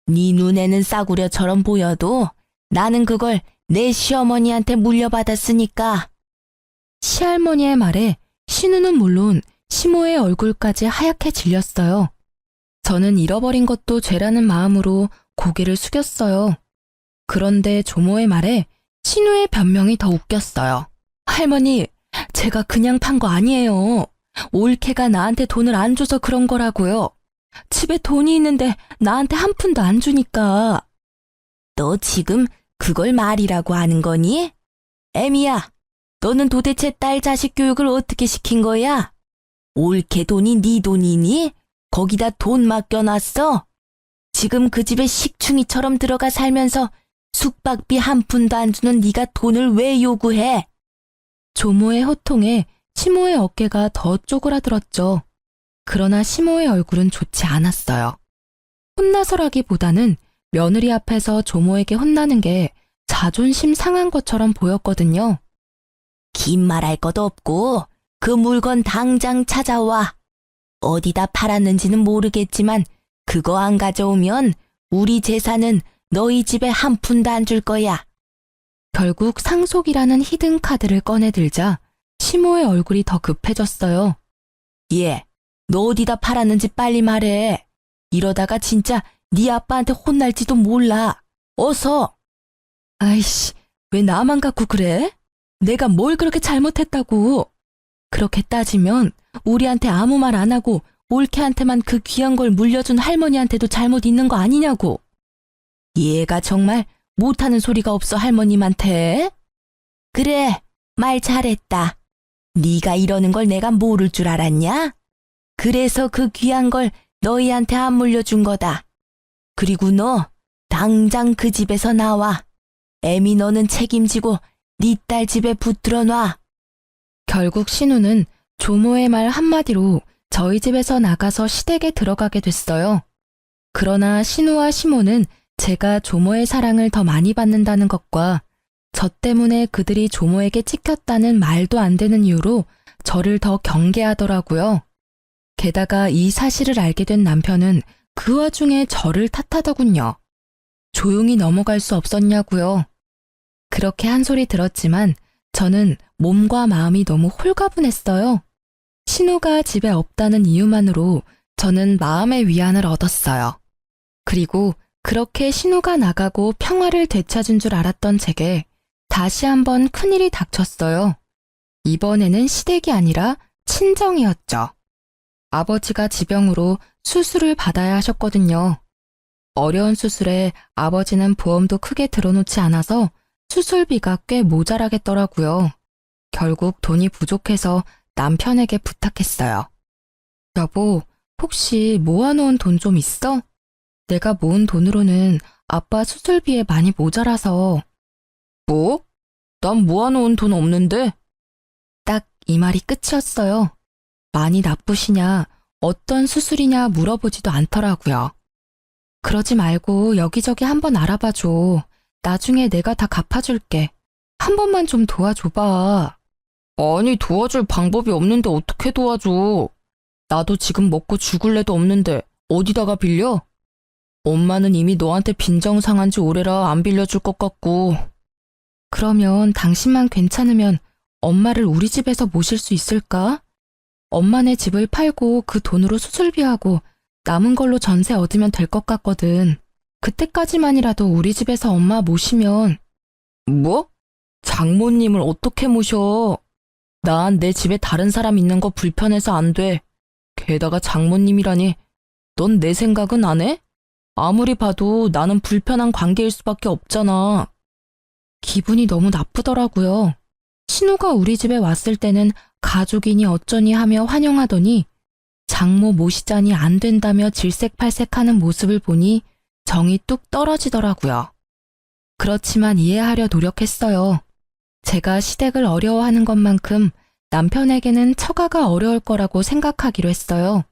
네 눈에는 싸구려처럼 보여도 나는 그걸 내 시어머니한테 물려받았으니까. 시할머니의 말에 신우는 물론 시모의 얼굴까지 하얗게 질렸어요. 저는 잃어버린 것도 죄라는 마음으로 고개를 숙였어요. 그런데 조모의 말에 신우의 변명이 더 웃겼어요. 할머니, 제가 그냥 판 거 아니에요. 올케가 나한테 돈을 안 줘서 그런 거라고요. 집에 돈이 있는데 나한테 한 푼도 안 주니까. 너 지금 그걸 말이라고 하는 거니? 애미야, 너는 도대체 딸 자식 교육을 어떻게 시킨 거야? 올케 돈이 네 돈이니? 거기다 돈 맡겨놨어? 지금 그 집에 식충이처럼 들어가 살면서 숙박비 한 푼도 안 주는 네가 돈을 왜 요구해? 조모의 호통에 시모의 어깨가 더 쪼그라들었죠. 그러나 시모의 얼굴은 좋지 않았어요. 혼나서라기보다는 며느리 앞에서 조모에게 혼나는 게 자존심 상한 것처럼 보였거든요. 긴 말할 것도 없고 그 물건 당장 찾아와. 어디다 팔았는지는 모르겠지만 그거 안 가져오면 우리 재산은 너희 집에 한 푼도 안 줄 거야. 결국 상속이라는 히든 카드를 꺼내들자 시모의 얼굴이 더 급해졌어요. 얘, 너 어디다 팔았는지 빨리 말해. 이러다가 진짜 네 아빠한테 혼날지도 몰라. 어서. 아이씨, 왜 나만 갖고 그래? 내가 뭘 그렇게 잘못했다고. 그렇게 따지면 우리한테 아무 말 안 하고 올케한테만 그 귀한 걸 물려준 할머니한테도 잘못 있는 거 아니냐고. 얘가 정말 못하는 소리가 없어 할머님한테. 그래, 말 잘했다. 네가 이러는 걸 내가 모를 줄 알았냐? 그래서 그 귀한 걸 너희한테 안 물려준 거다. 그리고 너 당장 그 집에서 나와. 애미 너는 책임지고 네 딸 집에 붙들어 놔. 결국 신우는 조모의 말 한마디로 저희 집에서 나가서 시댁에 들어가게 됐어요. 그러나 신우와 시모는 제가 조모의 사랑을 더 많이 받는다는 것과 저 때문에 그들이 조모에게 찍혔다는 말도 안 되는 이유로 저를 더 경계하더라고요. 게다가 이 사실을 알게 된 남편은 그 와중에 저를 탓하더군요. 조용히 넘어갈 수 없었냐고요. 그렇게 한 소리 들었지만 저는 몸과 마음이 너무 홀가분했어요. 신우가 집에 없다는 이유만으로 저는 마음의 위안을 얻었어요. 그리고 그렇게 신우가 나가고 평화를 되찾은 줄 알았던 제게 다시 한번 큰일이 닥쳤어요. 이번에는 시댁이 아니라 친정이었죠. 아버지가 지병으로 수술을 받아야 하셨거든요. 어려운 수술에 아버지는 보험도 크게 들어놓지 않아서 수술비가 꽤 모자라겠더라고요. 결국 돈이 부족해서 남편에게 부탁했어요. 여보, 혹시 모아놓은 돈 좀 있어? 내가 모은 돈으로는 아빠 수술비에 많이 모자라서. 뭐? 난 모아놓은 돈 없는데? 딱 이 말이 끝이었어요. 많이 나쁘시냐, 어떤 수술이냐 물어보지도 않더라고요. 그러지 말고 여기저기 한번 알아봐줘. 나중에 내가 다 갚아줄게. 한 번만 좀 도와줘봐. 아니, 도와줄 방법이 없는데 어떻게 도와줘? 나도 지금 먹고 죽을래도 없는데 어디다가 빌려? 엄마는 이미 너한테 빈정 상한 지 오래라 안 빌려줄 것 같고. 그러면 당신만 괜찮으면 엄마를 우리 집에서 모실 수 있을까? 엄마네 집을 팔고 그 돈으로 수술비하고 남은 걸로 전세 얻으면 될 것 같거든. 그때까지만이라도 우리 집에서 엄마 모시면. 뭐? 장모님을 어떻게 모셔? 난 내 집에 다른 사람 있는 거 불편해서 안 돼. 게다가 장모님이라니. 넌 내 생각은 안 해? 아무리 봐도 나는 불편한 관계일 수밖에 없잖아. 기분이 너무 나쁘더라고요. 신우가 우리 집에 왔을 때는 가족이니 어쩌니 하며 환영하더니 장모 모시자니 안 된다며 질색팔색하는 모습을 보니 정이 뚝 떨어지더라고요. 그렇지만 이해하려 노력했어요. 제가 시댁을 어려워하는 것만큼 남편에게는 처가가 어려울 거라고 생각하기로 했어요.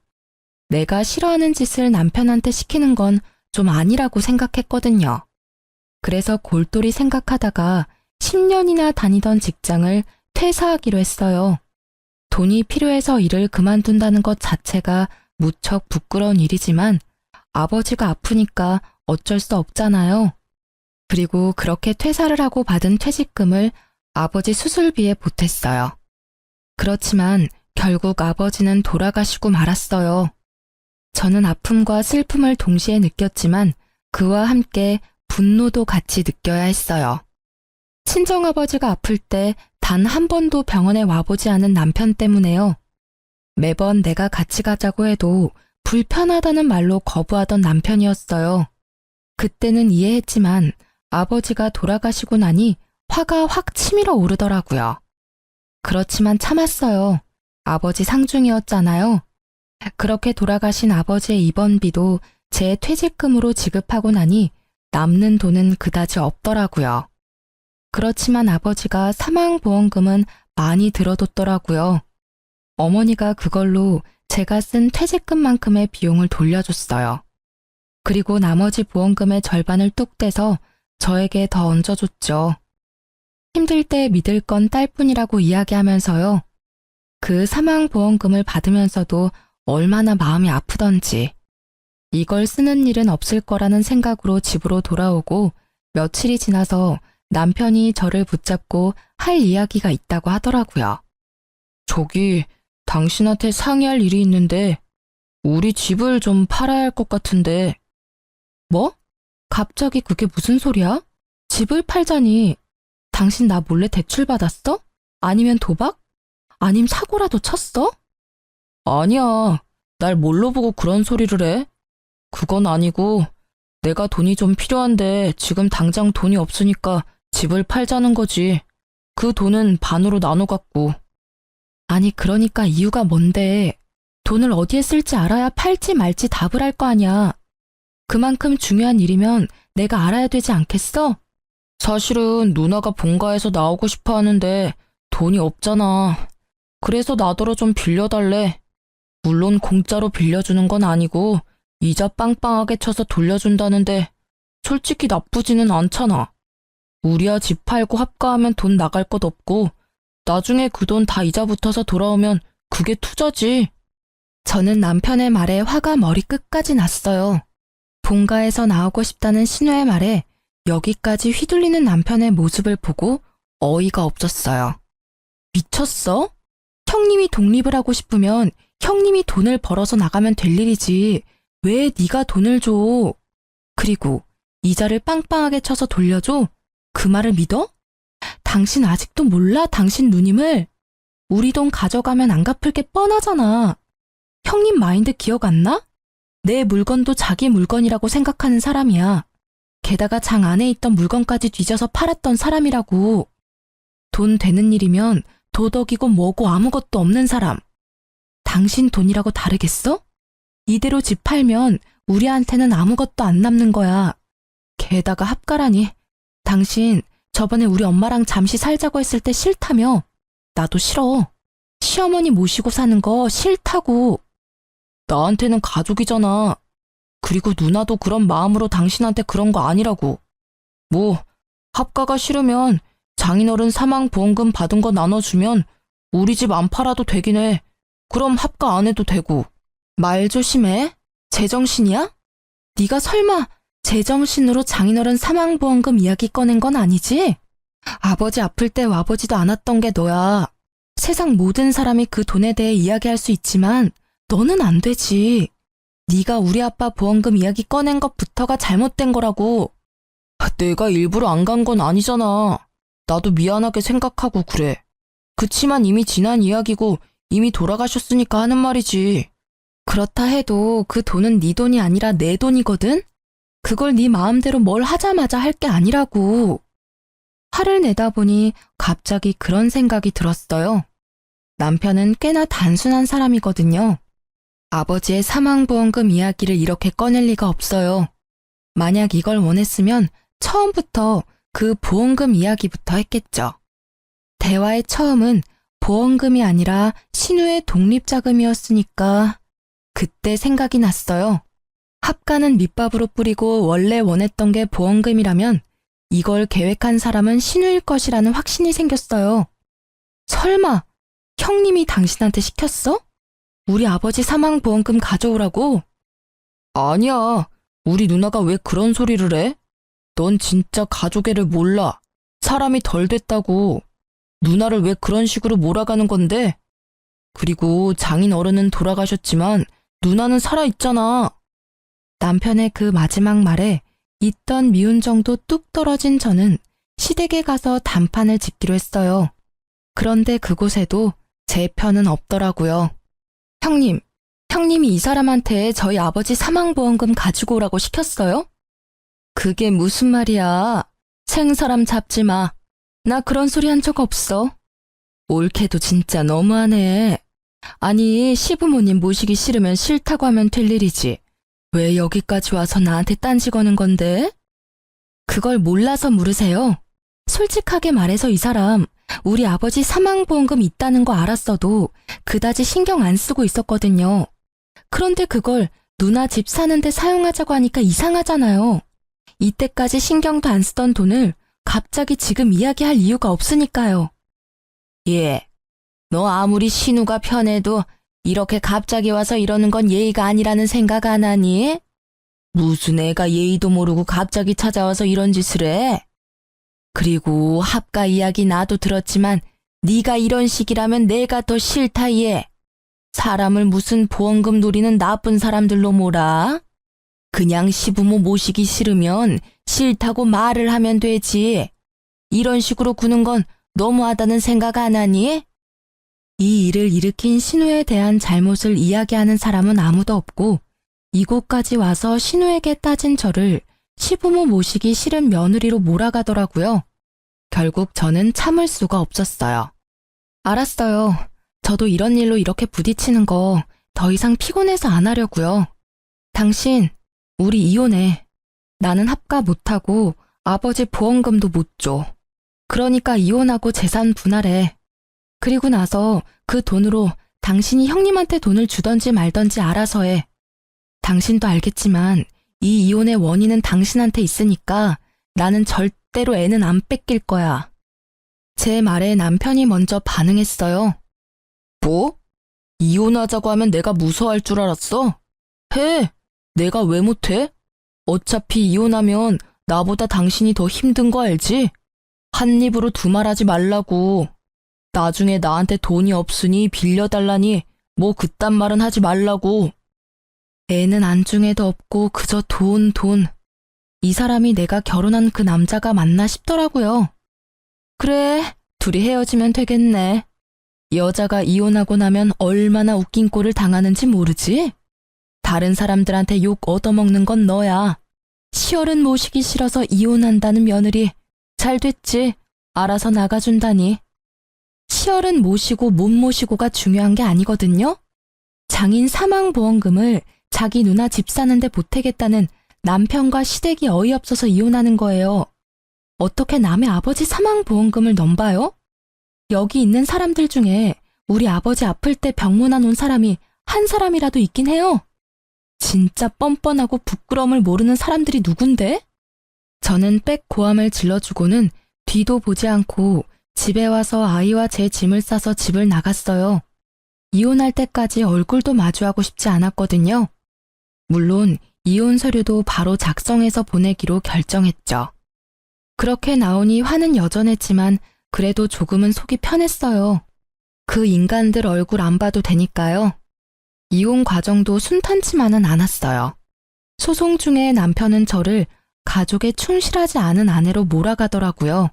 내가 싫어하는 짓을 남편한테 시키는 건 좀 아니라고 생각했거든요. 그래서 골똘히 생각하다가 10년이나 다니던 직장을 퇴사하기로 했어요. 돈이 필요해서 일을 그만둔다는 것 자체가 무척 부끄러운 일이지만 아버지가 아프니까 어쩔 수 없잖아요. 그리고 그렇게 퇴사를 하고 받은 퇴직금을 아버지 수술비에 보탰어요. 그렇지만 결국 아버지는 돌아가시고 말았어요. 저는 아픔과 슬픔을 동시에 느꼈지만 그와 함께 분노도 같이 느껴야 했어요. 친정아버지가 아플 때 단 한 번도 병원에 와보지 않은 남편 때문에요. 매번 내가 같이 가자고 해도 불편하다는 말로 거부하던 남편이었어요. 그때는 이해했지만 아버지가 돌아가시고 나니 화가 확 치밀어 오르더라고요. 그렇지만 참았어요. 아버지 상중이었잖아요. 그렇게 돌아가신 아버지의 입원비도 제 퇴직금으로 지급하고 나니 남는 돈은 그다지 없더라고요. 그렇지만 아버지가 사망보험금은 많이 들어뒀더라고요. 어머니가 그걸로 제가 쓴 퇴직금만큼의 비용을 돌려줬어요. 그리고 나머지 보험금의 절반을 뚝 떼서 저에게 더 얹어줬죠. 힘들 때 믿을 건 딸뿐이라고 이야기하면서요. 그 사망보험금을 받으면서도 얼마나 마음이 아프던지. 이걸 쓰는 일은 없을 거라는 생각으로 집으로 돌아오고 며칠이 지나서 남편이 저를 붙잡고 할 이야기가 있다고 하더라고요. 저기, 당신한테 상의할 일이 있는데 우리 집을 좀 팔아야 할 것 같은데. 뭐? 갑자기 그게 무슨 소리야? 집을 팔자니. 당신 나 몰래 대출 받았어? 아니면 도박? 아님 사고라도 쳤어? 아니야. 날 뭘로 보고 그런 소리를 해? 그건 아니고 내가 돈이 좀 필요한데 지금 당장 돈이 없으니까 집을 팔자는 거지. 그 돈은 반으로 나눠 갖고. 아니 그러니까 이유가 뭔데? 돈을 어디에 쓸지 알아야 팔지 말지 답을 할 거 아니야. 그만큼 중요한 일이면 내가 알아야 되지 않겠어? 사실은 누나가 본가에서 나오고 싶어 하는데 돈이 없잖아. 그래서 나더러 좀 빌려달래. 물론 공짜로 빌려주는 건 아니고 이자 빵빵하게 쳐서 돌려준다는데 솔직히 나쁘지는 않잖아. 우리야 집 팔고 합가하면 돈 나갈 것 없고 나중에 그 돈 다 이자 붙어서 돌아오면 그게 투자지. 저는 남편의 말에 화가 머리끝까지 났어요. 본가에서 나오고 싶다는 신우의 말에 여기까지 휘둘리는 남편의 모습을 보고 어이가 없었어요. 미쳤어? 형님이 독립을 하고 싶으면 형님이 돈을 벌어서 나가면 될 일이지. 왜 네가 돈을 줘? 그리고 이자를 빵빵하게 쳐서 돌려줘? 그 말을 믿어? 당신 아직도 몰라, 당신 누님을? 우리 돈 가져가면 안 갚을 게 뻔하잖아. 형님 마인드 기억 안 나? 내 물건도 자기 물건이라고 생각하는 사람이야. 게다가 장 안에 있던 물건까지 뒤져서 팔았던 사람이라고. 돈 되는 일이면 도덕이고 뭐고 아무것도 없는 사람. 당신 돈이라고 다르겠어? 이대로 집 팔면 우리한테는 아무것도 안 남는 거야. 게다가 합가라니. 당신 저번에 우리 엄마랑 잠시 살자고 했을 때 싫다며. 나도 싫어. 시어머니 모시고 사는 거 싫다고. 나한테는 가족이잖아. 그리고 누나도 그런 마음으로 당신한테 그런 거 아니라고. 뭐 합가가 싫으면 장인어른 사망보험금 받은 거 나눠주면 우리 집 안 팔아도 되긴 해. 그럼 합가 안 해도 되고. 말 조심해. 제정신이야? 네가 설마 제정신으로 장인어른 사망보험금 이야기 꺼낸 건 아니지? 아버지 아플 때 와보지도 않았던 게 너야. 세상 모든 사람이 그 돈에 대해 이야기할 수 있지만 너는 안 되지. 네가 우리 아빠 보험금 이야기 꺼낸 것부터가 잘못된 거라고. 내가 일부러 안 간 건 아니잖아. 나도 미안하게 생각하고 그래. 그치만 이미 지난 이야기고 이미 돌아가셨으니까 하는 말이지. 그렇다 해도 그 돈은 네 돈이 아니라 내 돈이거든? 그걸 네 마음대로 뭘 하자마자 할 게 아니라고. 화를 내다 보니 갑자기 그런 생각이 들었어요. 남편은 꽤나 단순한 사람이거든요. 아버지의 사망보험금 이야기를 이렇게 꺼낼 리가 없어요. 만약 이걸 원했으면 처음부터 그 보험금 이야기부터 했겠죠. 대화의 처음은 보험금이 아니라 신우의 독립자금이었으니까 그때 생각이 났어요. 합가는 밑밥으로 뿌리고 원래 원했던 게 보험금이라면 이걸 계획한 사람은 신우일 것이라는 확신이 생겼어요. 설마 형님이 당신한테 시켰어? 우리 아버지 사망보험금 가져오라고? 아니야. 우리 누나가 왜 그런 소리를 해? 넌 진짜 가족애를 몰라. 사람이 덜 됐다고. 누나를 왜 그런 식으로 몰아가는 건데? 그리고 장인 어른은 돌아가셨지만 누나는 살아있잖아. 남편의 그 마지막 말에 있던 미운 정도 뚝 떨어진 저는 시댁에 가서 단판을 짓기로 했어요. 그런데 그곳에도 제 편은 없더라고요. 형님이 이 사람한테 저희 아버지 사망보험금 가지고 오라고 시켰어요? 그게 무슨 말이야? 생사람 잡지 마. 나 그런 소리 한 적 없어. 올케도 진짜 너무하네. 아니, 시부모님 모시기 싫으면 싫다고 하면 될 일이지. 왜 여기까지 와서 나한테 딴지 거는 건데? 그걸 몰라서 물으세요. 솔직하게 말해서 이 사람 우리 아버지 사망보험금 있다는 거 알았어도 그다지 신경 안 쓰고 있었거든요. 그런데 그걸 누나 집 사는데 사용하자고 하니까 이상하잖아요. 이때까지 신경도 안 쓰던 돈을 갑자기 지금 이야기할 이유가 없으니까요. 예, 너 아무리 신우가 편해도 이렇게 갑자기 와서 이러는 건 예의가 아니라는 생각 안 하니? 무슨 애가 예의도 모르고 갑자기 찾아와서 이런 짓을 해? 그리고 합가 이야기 나도 들었지만 네가 이런 식이라면 내가 더 싫다 얘. 사람을 무슨 보험금 노리는 나쁜 사람들로 몰아? 그냥 시부모 모시기 싫으면 싫다고 말을 하면 되지. 이런 식으로 구는 건 너무하다는 생각 안 하니? 이 일을 일으킨 신우에 대한 잘못을 이야기하는 사람은 아무도 없고 이곳까지 와서 신우에게 따진 저를 시부모 모시기 싫은 며느리로 몰아가더라고요. 결국 저는 참을 수가 없었어요. 알았어요. 저도 이런 일로 이렇게 부딪히는 거 더 이상 피곤해서 안 하려고요. 당신, 우리 이혼해. 나는 합가 못하고 아버지 보험금도 못 줘. 그러니까 이혼하고 재산 분할해. 그리고 나서 그 돈으로 당신이 형님한테 돈을 주던지 말던지 알아서 해. 당신도 알겠지만 이 이혼의 원인은 당신한테 있으니까 나는 절대로 애는 안 뺏길 거야. 제 말에 남편이 먼저 반응했어요. 뭐? 이혼하자고 하면 내가 무서워할 줄 알았어? 해! 내가 왜 못해? 어차피 이혼하면 나보다 당신이 더 힘든 거 알지? 한 입으로 두 말하지 말라고. 나중에 나한테 돈이 없으니 빌려달라니 뭐 그딴 말은 하지 말라고. 애는 안중에도 없고 그저 돈. 이 사람이 내가 결혼한 그 남자가 맞나 싶더라고요. 그래, 둘이 헤어지면 되겠네. 여자가 이혼하고 나면 얼마나 웃긴 꼴을 당하는지 모르지? 다른 사람들한테 욕 얻어먹는 건 너야. 시어른 모시기 싫어서 이혼한다는 며느리. 잘 됐지. 알아서 나가준다니. 시어른 모시고 못 모시고가 중요한 게 아니거든요. 장인 사망보험금을 자기 누나 집 사는데 보태겠다는 남편과 시댁이 어이없어서 이혼하는 거예요. 어떻게 남의 아버지 사망보험금을 넘봐요? 여기 있는 사람들 중에 우리 아버지 아플 때 병문안 온 사람이 한 사람이라도 있긴 해요. 진짜 뻔뻔하고 부끄러움을 모르는 사람들이 누군데? 저는 빽 고함을 질러주고는 뒤도 보지 않고 집에 와서 아이와 제 짐을 싸서 집을 나갔어요. 이혼할 때까지 얼굴도 마주하고 싶지 않았거든요. 물론 이혼 서류도 바로 작성해서 보내기로 결정했죠. 그렇게 나오니 화는 여전했지만 그래도 조금은 속이 편했어요. 그 인간들 얼굴 안 봐도 되니까요. 이혼 과정도 순탄치만은 않았어요. 소송 중에 남편은 저를 가족에 충실하지 않은 아내로 몰아가더라고요.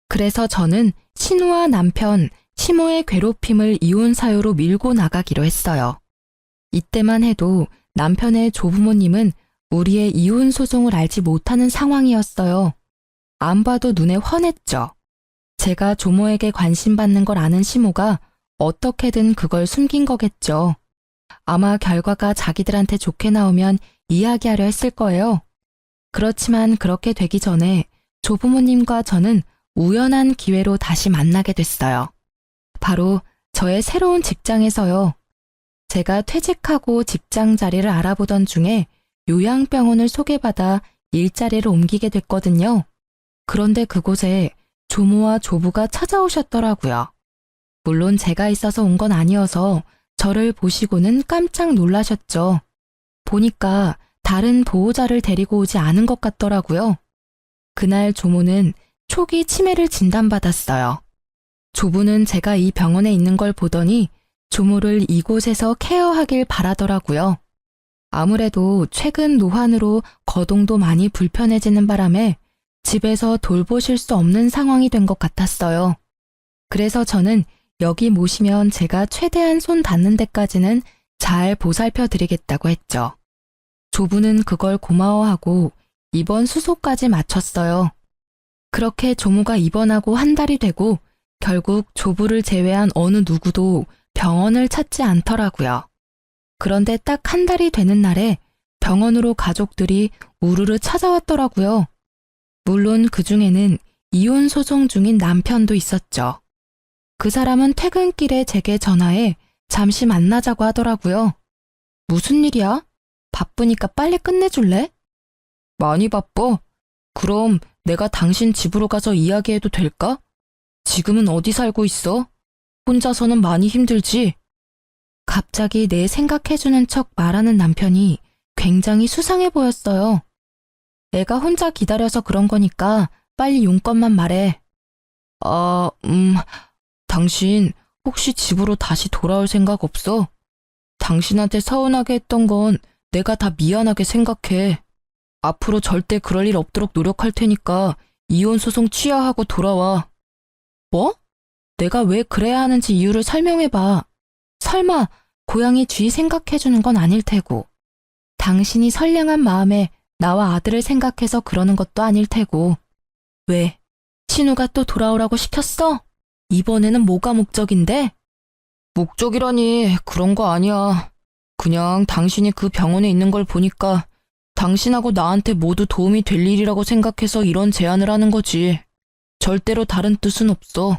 그래서 저는 신우와 남편, 시모의 괴롭힘을 이혼 사유로 밀고 나가기로 했어요. 이때만 해도 남편의 조부모님은 우리의 이혼 소송을 알지 못하는 상황이었어요. 안 봐도 눈에 훤했죠. 제가 조모에게 관심받는 걸 아는 시모가 어떻게든 그걸 숨긴 거겠죠. 아마 결과가 자기들한테 좋게 나오면 이야기하려 했을 거예요. 그렇지만 그렇게 되기 전에 조부모님과 저는 우연한 기회로 다시 만나게 됐어요. 바로 저의 새로운 직장에서요. 제가 퇴직하고 직장 자리를 알아보던 중에 요양병원을 소개받아 일자리를 옮기게 됐거든요. 그런데 그곳에 조모와 조부가 찾아오셨더라고요. 물론 제가 있어서 온 건 아니어서 저를 보시고는 깜짝 놀라셨죠. 보니까 다른 보호자를 데리고 오지 않은 것 같더라고요. 그날 조모는 초기 치매를 진단받았어요. 조부는 제가 이 병원에 있는 걸 보더니 조모를 이곳에서 케어하길 바라더라고요. 아무래도 최근 노환으로 거동도 많이 불편해지는 바람에 집에서 돌보실 수 없는 상황이 된 것 같았어요. 그래서 저는 여기 모시면 제가 최대한 손 닿는 데까지는 잘 보살펴 드리겠다고 했죠. 조부는 그걸 고마워하고 입원 수소까지 마쳤어요. 그렇게 조모가 입원하고 한 달이 되고 결국 조부를 제외한 어느 누구도 병원을 찾지 않더라고요. 그런데 딱 한 달이 되는 날에 병원으로 가족들이 우르르 찾아왔더라고요. 물론 그 중에는 이혼 소송 중인 남편도 있었죠. 그 사람은 퇴근길에 제게 전화해 잠시 만나자고 하더라고요. 무슨 일이야? 바쁘니까 빨리 끝내줄래? 많이 바빠. 그럼 내가 당신 집으로 가서 이야기해도 될까? 지금은 어디 살고 있어? 혼자서는 많이 힘들지? 갑자기 내 생각해주는 척 말하는 남편이 굉장히 수상해 보였어요. 애가 혼자 기다려서 그런 거니까 빨리 용건만 말해. 당신 혹시 집으로 다시 돌아올 생각 없어? 당신한테 서운하게 했던 건 내가 다 미안하게 생각해. 앞으로 절대 그럴 일 없도록 노력할 테니까 이혼 소송 취하하고 돌아와. 뭐? 내가 왜 그래야 하는지 이유를 설명해봐. 설마 고양이 쥐 생각해주는 건 아닐 테고. 당신이 선량한 마음에 나와 아들을 생각해서 그러는 것도 아닐 테고. 왜? 신우가 또 돌아오라고 시켰어? 이번에는 뭐가 목적인데? 목적이라니 그런 거 아니야. 그냥 당신이 그 병원에 있는 걸 보니까 당신하고 나한테 모두 도움이 될 일이라고 생각해서 이런 제안을 하는 거지. 절대로 다른 뜻은 없어.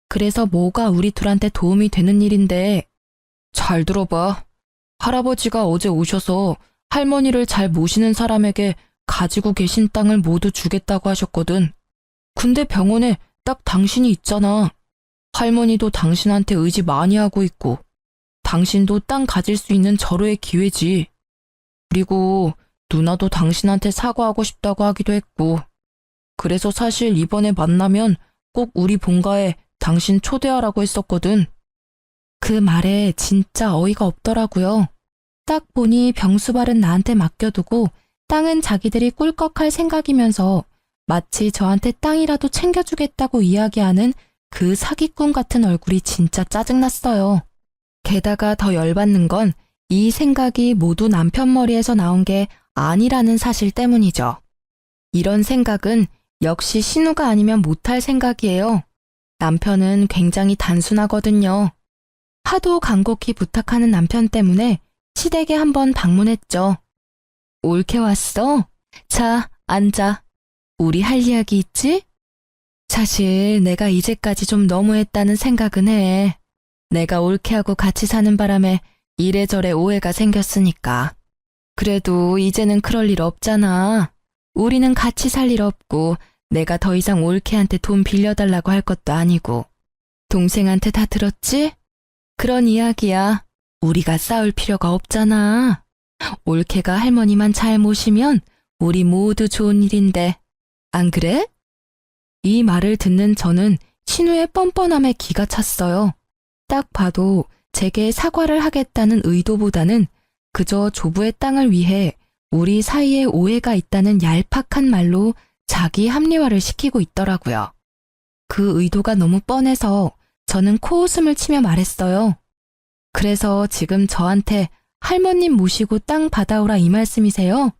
그래서 뭐가 우리 둘한테 도움이 되는 일인데. 잘 들어봐. 할아버지가 어제 오셔서 할머니를 잘 모시는 사람에게 가지고 계신 땅을 모두 주겠다고 하셨거든. 근데 병원에 딱 당신이 있잖아. 할머니도 당신한테 의지 많이 하고 있고 당신도 땅 가질 수 있는 절호의 기회지. 그리고 누나도 당신한테 사과하고 싶다고 하기도 했고. 그래서 사실 이번에 만나면 꼭 우리 본가에 당신 초대하라고 했었거든. 그 말에 진짜 어이가 없더라고요. 딱 보니 병수발은 나한테 맡겨두고 땅은 자기들이 꿀꺽할 생각이면서 마치 저한테 땅이라도 챙겨주겠다고 이야기하는 그 사기꾼 같은 얼굴이 진짜 짜증났어요. 게다가 더 열받는 건 이 생각이 모두 남편 머리에서 나온 게 아니라는 사실 때문이죠. 이런 생각은 역시 신우가 아니면 못할 생각이에요. 남편은 굉장히 단순하거든요. 하도 간곡히 부탁하는 남편 때문에 시댁에 한번 방문했죠. 옳게 왔어? 자, 앉아. 우리 할 이야기 있지? 사실 내가 이제까지 좀 너무했다는 생각은 해. 내가 옳게 하고 같이 사는 바람에 이래저래 오해가 생겼으니까. 그래도 이제는 그럴 일 없잖아. 우리는 같이 살 일 없고 내가 더 이상 올케한테 돈 빌려달라고 할 것도 아니고. 동생한테 다 들었지? 그런 이야기야. 우리가 싸울 필요가 없잖아. 올케가 할머니만 잘 모시면 우리 모두 좋은 일인데. 안 그래? 이 말을 듣는 저는 신우의 뻔뻔함에 기가 찼어요. 딱 봐도 제게 사과를 하겠다는 의도보다는 그저 조부의 땅을 위해 우리 사이에 오해가 있다는 얄팍한 말로 자기 합리화를 시키고 있더라고요. 그 의도가 너무 뻔해서 저는 코웃음을 치며 말했어요. 그래서 지금 저한테 할머님 모시고 땅 받아오라 이 말씀이세요?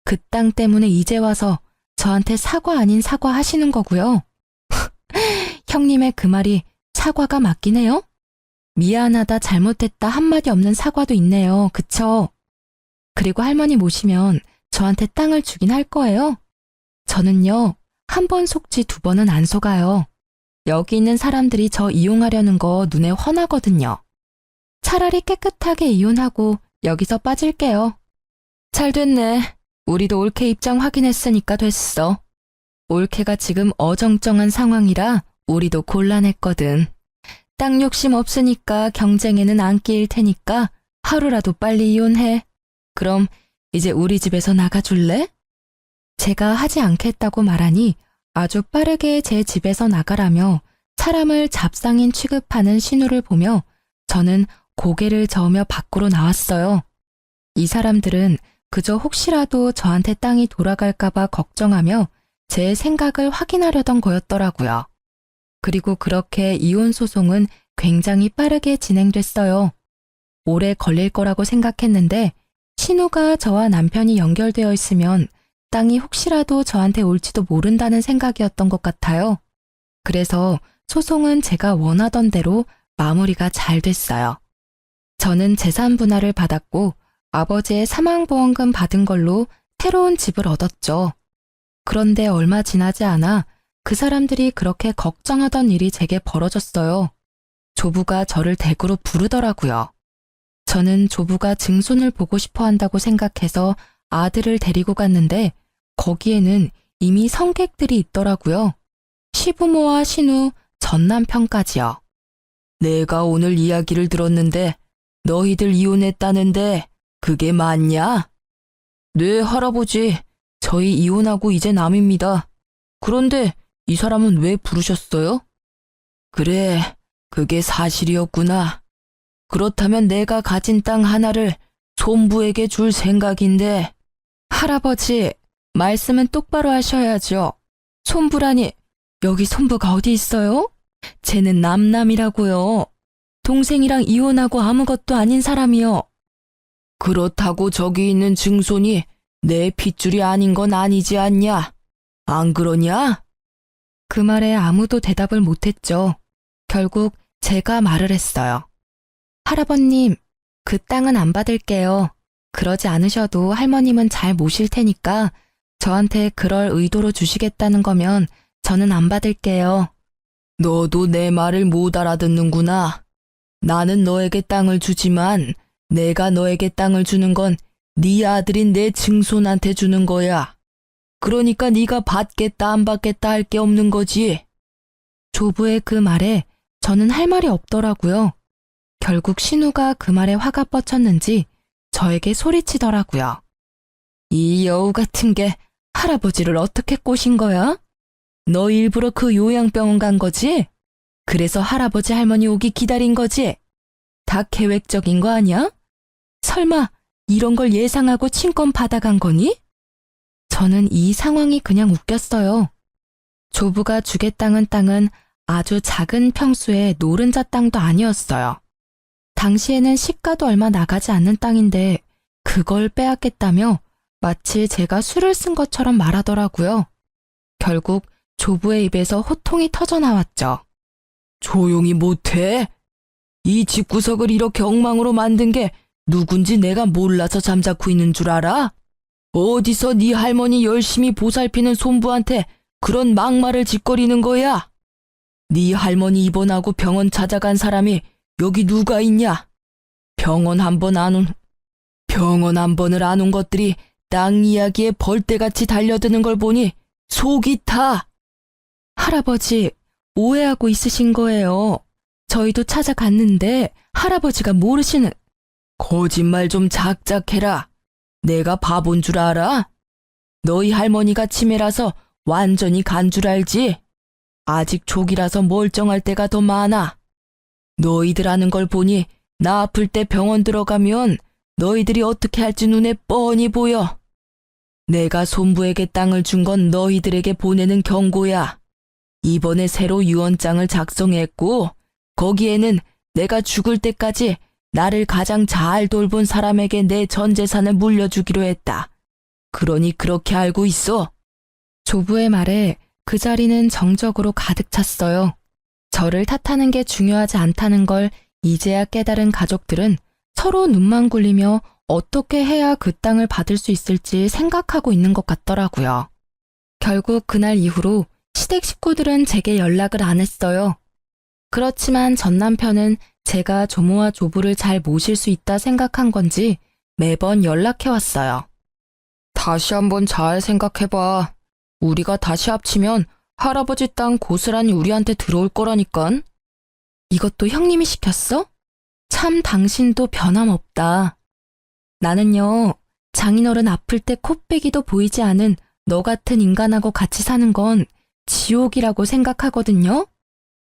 그 땅 때문에 이제 와서 저한테 사과 아닌 사과 하시는 거고요. 형님의 그 말이 사과가 맞긴 해요? 미안하다 잘못했다 한마디 없는 사과도 있네요. 그쵸? 그리고 할머니 모시면 저한테 땅을 주긴 할 거예요. 저는요, 한 번 속지 두 번은 안 속아요. 여기 있는 사람들이 저 이용하려는 거 눈에 훤하거든요. 차라리 깨끗하게 이혼하고 여기서 빠질게요. 잘 됐네. 우리도 올케 입장 확인했으니까 됐어. 올케가 지금 어정쩡한 상황이라 우리도 곤란했거든. 땅 욕심 없으니까 경쟁에는 안 끼일 테니까 하루라도 빨리 이혼해. 그럼 이제 우리 집에서 나가줄래? 제가 하지 않겠다고 말하니 아주 빠르게 제 집에서 나가라며 사람을 잡상인 취급하는 신우를 보며 저는 고개를 저으며 밖으로 나왔어요. 이 사람들은 그저 혹시라도 저한테 땅이 돌아갈까봐 걱정하며 제 생각을 확인하려던 거였더라고요. 그리고 그렇게 이혼 소송은 굉장히 빠르게 진행됐어요. 오래 걸릴 거라고 생각했는데 신우가 저와 남편이 연결되어 있으면 땅이 혹시라도 저한테 올지도 모른다는 생각이었던 것 같아요. 그래서 소송은 제가 원하던 대로 마무리가 잘 됐어요. 저는 재산 분할을 받았고 아버지의 사망보험금 받은 걸로 새로운 집을 얻었죠. 그런데 얼마 지나지 않아 그 사람들이 그렇게 걱정하던 일이 제게 벌어졌어요. 조부가 저를 댁으로 부르더라고요. 저는 조부가 증손을 보고 싶어 한다고 생각해서 아들을 데리고 갔는데 거기에는 이미 성객들이 있더라고요. 시부모와 신우, 전남편까지요. 내가 오늘 이야기를 들었는데 너희들 이혼했다는데 그게 맞냐? 네, 할아버지. 저희 이혼하고 이제 남입니다. 그런데 이 사람은 왜 부르셨어요? 그래, 그게 사실이었구나. 그렇다면 내가 가진 땅 하나를 손부에게 줄 생각인데. 할아버지, 말씀은 똑바로 하셔야죠. 손부라니, 여기 손부가 어디 있어요? 쟤는 남남이라고요. 동생이랑 이혼하고 아무것도 아닌 사람이요. 그렇다고 저기 있는 증손이 내 핏줄이 아닌 건 아니지 않냐? 안 그러냐? 그 말에 아무도 대답을 못했죠. 결국 제가 말을 했어요. 할아버님, 그 땅은 안 받을게요. 그러지 않으셔도 할머님은 잘 모실 테니까 저한테 그럴 의도로 주시겠다는 거면 저는 안 받을게요. 너도 내 말을 못 알아듣는구나. 나는 너에게 땅을 주지만 내가 너에게 땅을 주는 건 네 아들인 내 증손한테 주는 거야. 그러니까 네가 받겠다 안 받겠다 할 게 없는 거지. 조부의 그 말에 저는 할 말이 없더라고요. 결국 신우가 그 말에 화가 뻗쳤는지 저에게 소리치더라고요. 이 여우 같은 게 할아버지를 어떻게 꼬신 거야? 너 일부러 그 요양병원 간 거지? 그래서 할아버지 할머니 오기 기다린 거지? 다 계획적인 거 아니야? 설마 이런 걸 예상하고 친권 받아간 거니? 저는 이 상황이 그냥 웃겼어요. 조부가 주겠다는 땅은 아주 작은 평수의 노른자 땅도 아니었어요. 당시에는 시가도 얼마 나가지 않는 땅인데 그걸 빼앗겠다며 마치 제가 술을 쓴 것처럼 말하더라고요. 결국 조부의 입에서 호통이 터져 나왔죠. 조용히 못해? 이 집구석을 이렇게 엉망으로 만든 게 누군지 내가 몰라서 잠자코 있는 줄 알아? 어디서 네 할머니 열심히 보살피는 손부한테 그런 막말을 짓거리는 거야? 네 할머니 입원하고 병원 찾아간 사람이 여기 누가 있냐? 병원 한 번을 안 온 것들이 땅 이야기에 벌떼같이 달려드는 걸 보니 속이 타. 할아버지, 오해하고 있으신 거예요. 저희도 찾아갔는데 할아버지가 모르시는... 거짓말 좀 작작해라. 내가 바본 줄 알아? 너희 할머니가 치매라서 완전히 간 줄 알지? 아직 초기라서 멀쩡할 때가 더 많아. 너희들 하는 걸 보니 나 아플 때 병원 들어가면 너희들이 어떻게 할지 눈에 뻔히 보여. 내가 손부에게 땅을 준 건 너희들에게 보내는 경고야. 이번에 새로 유언장을 작성했고 거기에는 내가 죽을 때까지 나를 가장 잘 돌본 사람에게 내 전 재산을 물려주기로 했다. 그러니 그렇게 알고 있어. 조부의 말에 그 자리는 정적으로 가득 찼어요. 저를 탓하는 게 중요하지 않다는 걸 이제야 깨달은 가족들은 서로 눈만 굴리며 어떻게 해야 그 땅을 받을 수 있을지 생각하고 있는 것 같더라고요. 결국 그날 이후로 시댁 식구들은 제게 연락을 안 했어요. 그렇지만 전 남편은 제가 조모와 조부를 잘 모실 수 있다 생각한 건지 매번 연락해왔어요. 다시 한번 잘 생각해봐. 우리가 다시 합치면 할아버지 땅 고스란히 우리한테 들어올 거라니깐. 이것도 형님이 시켰어? 참 당신도 변함없다. 나는요, 장인어른 아플 때 코빼기도 보이지 않은 너 같은 인간하고 같이 사는 건 지옥이라고 생각하거든요.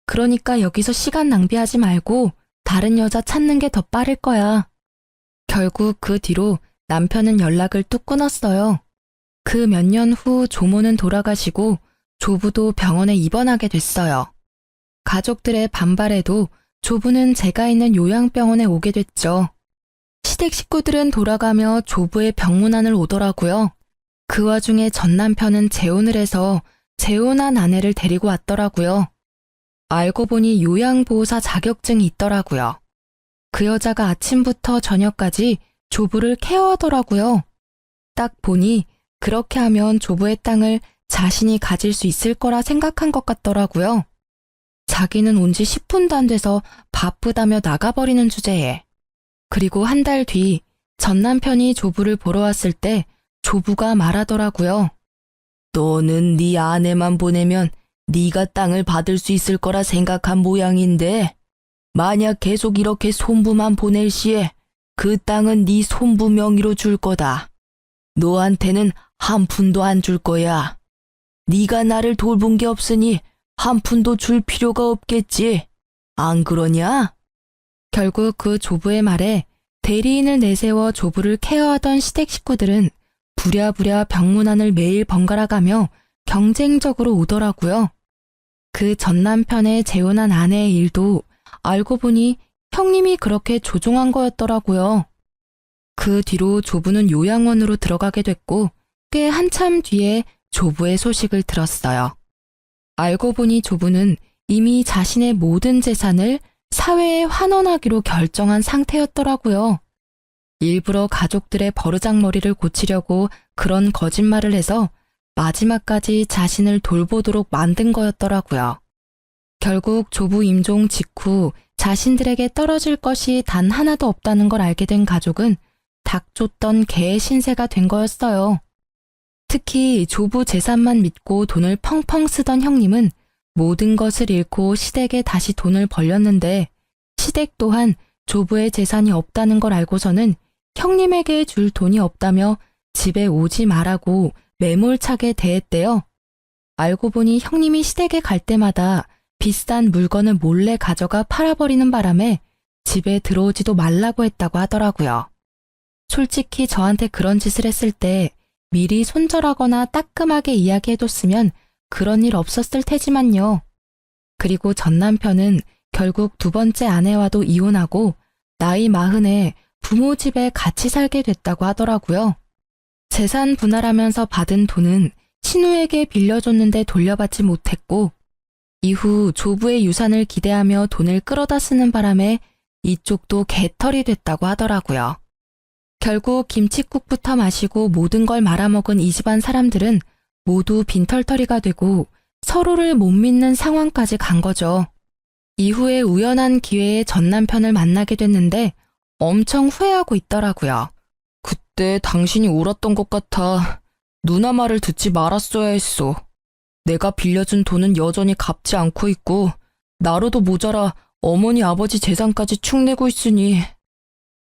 그러니까 여기서 시간 낭비하지 말고 다른 여자 찾는 게 더 빠를 거야. 결국 그 뒤로 남편은 연락을 뚝 끊었어요. 그 몇 년 후 조모는 돌아가시고 조부도 병원에 입원하게 됐어요. 가족들의 반발에도 조부는 제가 있는 요양병원에 오게 됐죠. 시댁 식구들은 돌아가며 조부의 병문안을 오더라고요. 그 와중에 전 남편은 재혼을 해서 재혼한 아내를 데리고 왔더라고요. 알고 보니 요양보호사 자격증이 있더라고요. 그 여자가 아침부터 저녁까지 조부를 케어하더라고요. 딱 보니 그렇게 하면 조부의 땅을 자신이 가질 수 있을 거라 생각한 것 같더라고요. 자기는 온 지 10분도 안 돼서 바쁘다며 나가버리는 주제에. 그리고 한 달 뒤 전 남편이 조부를 보러 왔을 때 조부가 말하더라고요. 너는 네 아내만 보내면 네가 땅을 받을 수 있을 거라 생각한 모양인데 만약 계속 이렇게 손부만 보낼 시에 그 땅은 네 손부 명의로 줄 거다. 너한테는 한 푼도 안 줄 거야. 네가 나를 돌본 게 없으니 한 푼도 줄 필요가 없겠지. 안 그러냐? 결국 그 조부의 말에 대리인을 내세워 조부를 케어하던 시댁 식구들은 부랴부랴 병문안을 매일 번갈아 가며 경쟁적으로 오더라고요. 그 전 남편의 재혼한 아내의 일도 알고 보니 형님이 그렇게 조종한 거였더라고요. 그 뒤로 조부는 요양원으로 들어가게 됐고 꽤 한참 뒤에 조부의 소식을 들었어요. 알고 보니 조부는 이미 자신의 모든 재산을 사회에 환원하기로 결정한 상태였더라고요. 일부러 가족들의 버르장머리를 고치려고 그런 거짓말을 해서 마지막까지 자신을 돌보도록 만든 거였더라고요. 결국 조부 임종 직후 자신들에게 떨어질 것이 단 하나도 없다는 걸 알게 된 가족은 닥쳤던 개의 신세가 된 거였어요. 특히 조부 재산만 믿고 돈을 펑펑 쓰던 형님은 모든 것을 잃고 시댁에 다시 돈을 벌렸는데 시댁 또한 조부의 재산이 없다는 걸 알고서는 형님에게 줄 돈이 없다며 집에 오지 말라고 매몰차게 대했대요. 알고 보니 형님이 시댁에 갈 때마다 비싼 물건을 몰래 가져가 팔아버리는 바람에 집에 들어오지도 말라고 했다고 하더라고요. 솔직히 저한테 그런 짓을 했을 때 미리 손절하거나 따끔하게 이야기해뒀으면 그런 일 없었을 테지만요. 그리고 전 남편은 결국 두 번째 아내와도 이혼하고 나이 40에 부모 집에 같이 살게 됐다고 하더라고요. 재산 분할하면서 받은 돈은 신우에게 빌려줬는데 돌려받지 못했고 이후 조부의 유산을 기대하며 돈을 끌어다 쓰는 바람에 이쪽도 개털이 됐다고 하더라고요. 결국 김칫국부터 마시고 모든 걸 말아먹은 이 집안 사람들은 모두 빈털터리가 되고 서로를 못 믿는 상황까지 간 거죠. 이후에 우연한 기회에 전 남편을 만나게 됐는데 엄청 후회하고 있더라고요. 그때 당신이 옳았던 것 같아. 누나 말을 듣지 말았어야 했어. 내가 빌려준 돈은 여전히 갚지 않고 있고 나로도 모자라 어머니 아버지 재산까지 축내고 있으니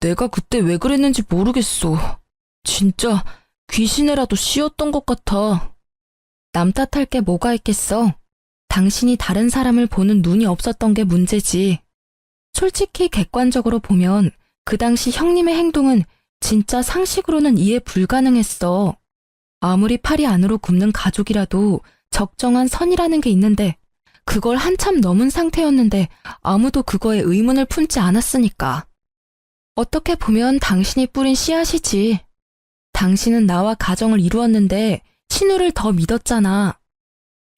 내가 그때 왜 그랬는지 모르겠어. 진짜 귀신에라도 씌었던 것 같아. 남 탓할 게 뭐가 있겠어. 당신이 다른 사람을 보는 눈이 없었던 게 문제지. 솔직히 객관적으로 보면 그 당시 형님의 행동은 진짜 상식으로는 이해 불가능했어. 아무리 팔이 안으로 굽는 가족이라도 적정한 선이라는 게 있는데 그걸 한참 넘은 상태였는데 아무도 그거에 의문을 품지 않았으니까. 어떻게 보면 당신이 뿌린 씨앗이지. 당신은 나와 가정을 이루었는데 신우를 더 믿었잖아.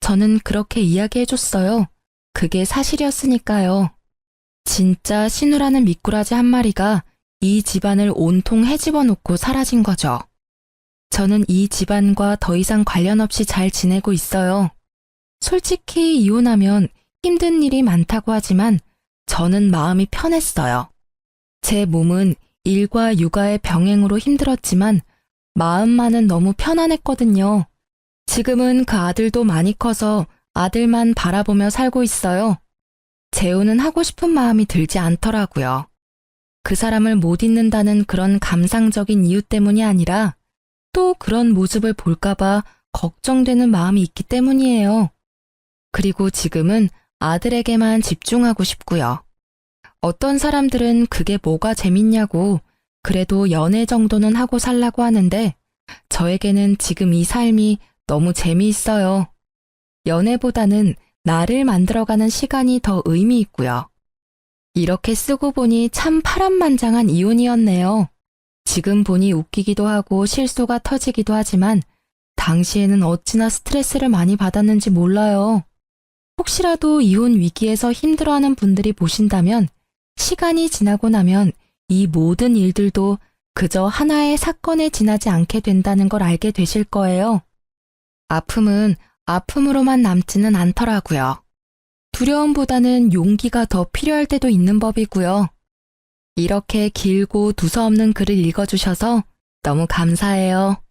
저는 그렇게 이야기해줬어요. 그게 사실이었으니까요. 진짜 신우라는 미꾸라지 한 마리가 이 집안을 온통 헤집어 놓고 사라진 거죠. 저는 이 집안과 더 이상 관련 없이 잘 지내고 있어요. 솔직히 이혼하면 힘든 일이 많다고 하지만 저는 마음이 편했어요. 제 몸은 일과 육아의 병행으로 힘들었지만 마음만은 너무 편안했거든요. 지금은 그 아들도 많이 커서 아들만 바라보며 살고 있어요. 재혼은 하고 싶은 마음이 들지 않더라고요. 그 사람을 못 잊는다는 그런 감상적인 이유 때문이 아니라 또 그런 모습을 볼까봐 걱정되는 마음이 있기 때문이에요. 그리고 지금은 아들에게만 집중하고 싶고요. 어떤 사람들은 그게 뭐가 재밌냐고 그래도 연애 정도는 하고 살라고 하는데 저에게는 지금 이 삶이 너무 재미있어요. 연애보다는 나를 만들어가는 시간이 더 의미 있고요. 이렇게 쓰고 보니 참 파란만장한 이혼이었네요. 지금 보니 웃기기도 하고 실소가 터지기도 하지만 당시에는 어찌나 스트레스를 많이 받았는지 몰라요. 혹시라도 이혼 위기에서 힘들어하는 분들이 보신다면 시간이 지나고 나면 이 모든 일들도 그저 하나의 사건에 지나지 않게 된다는 걸 알게 되실 거예요. 아픔은 아픔으로만 남지는 않더라고요. 두려움보다는 용기가 더 필요할 때도 있는 법이고요. 이렇게 길고 두서없는 글을 읽어주셔서 너무 감사해요.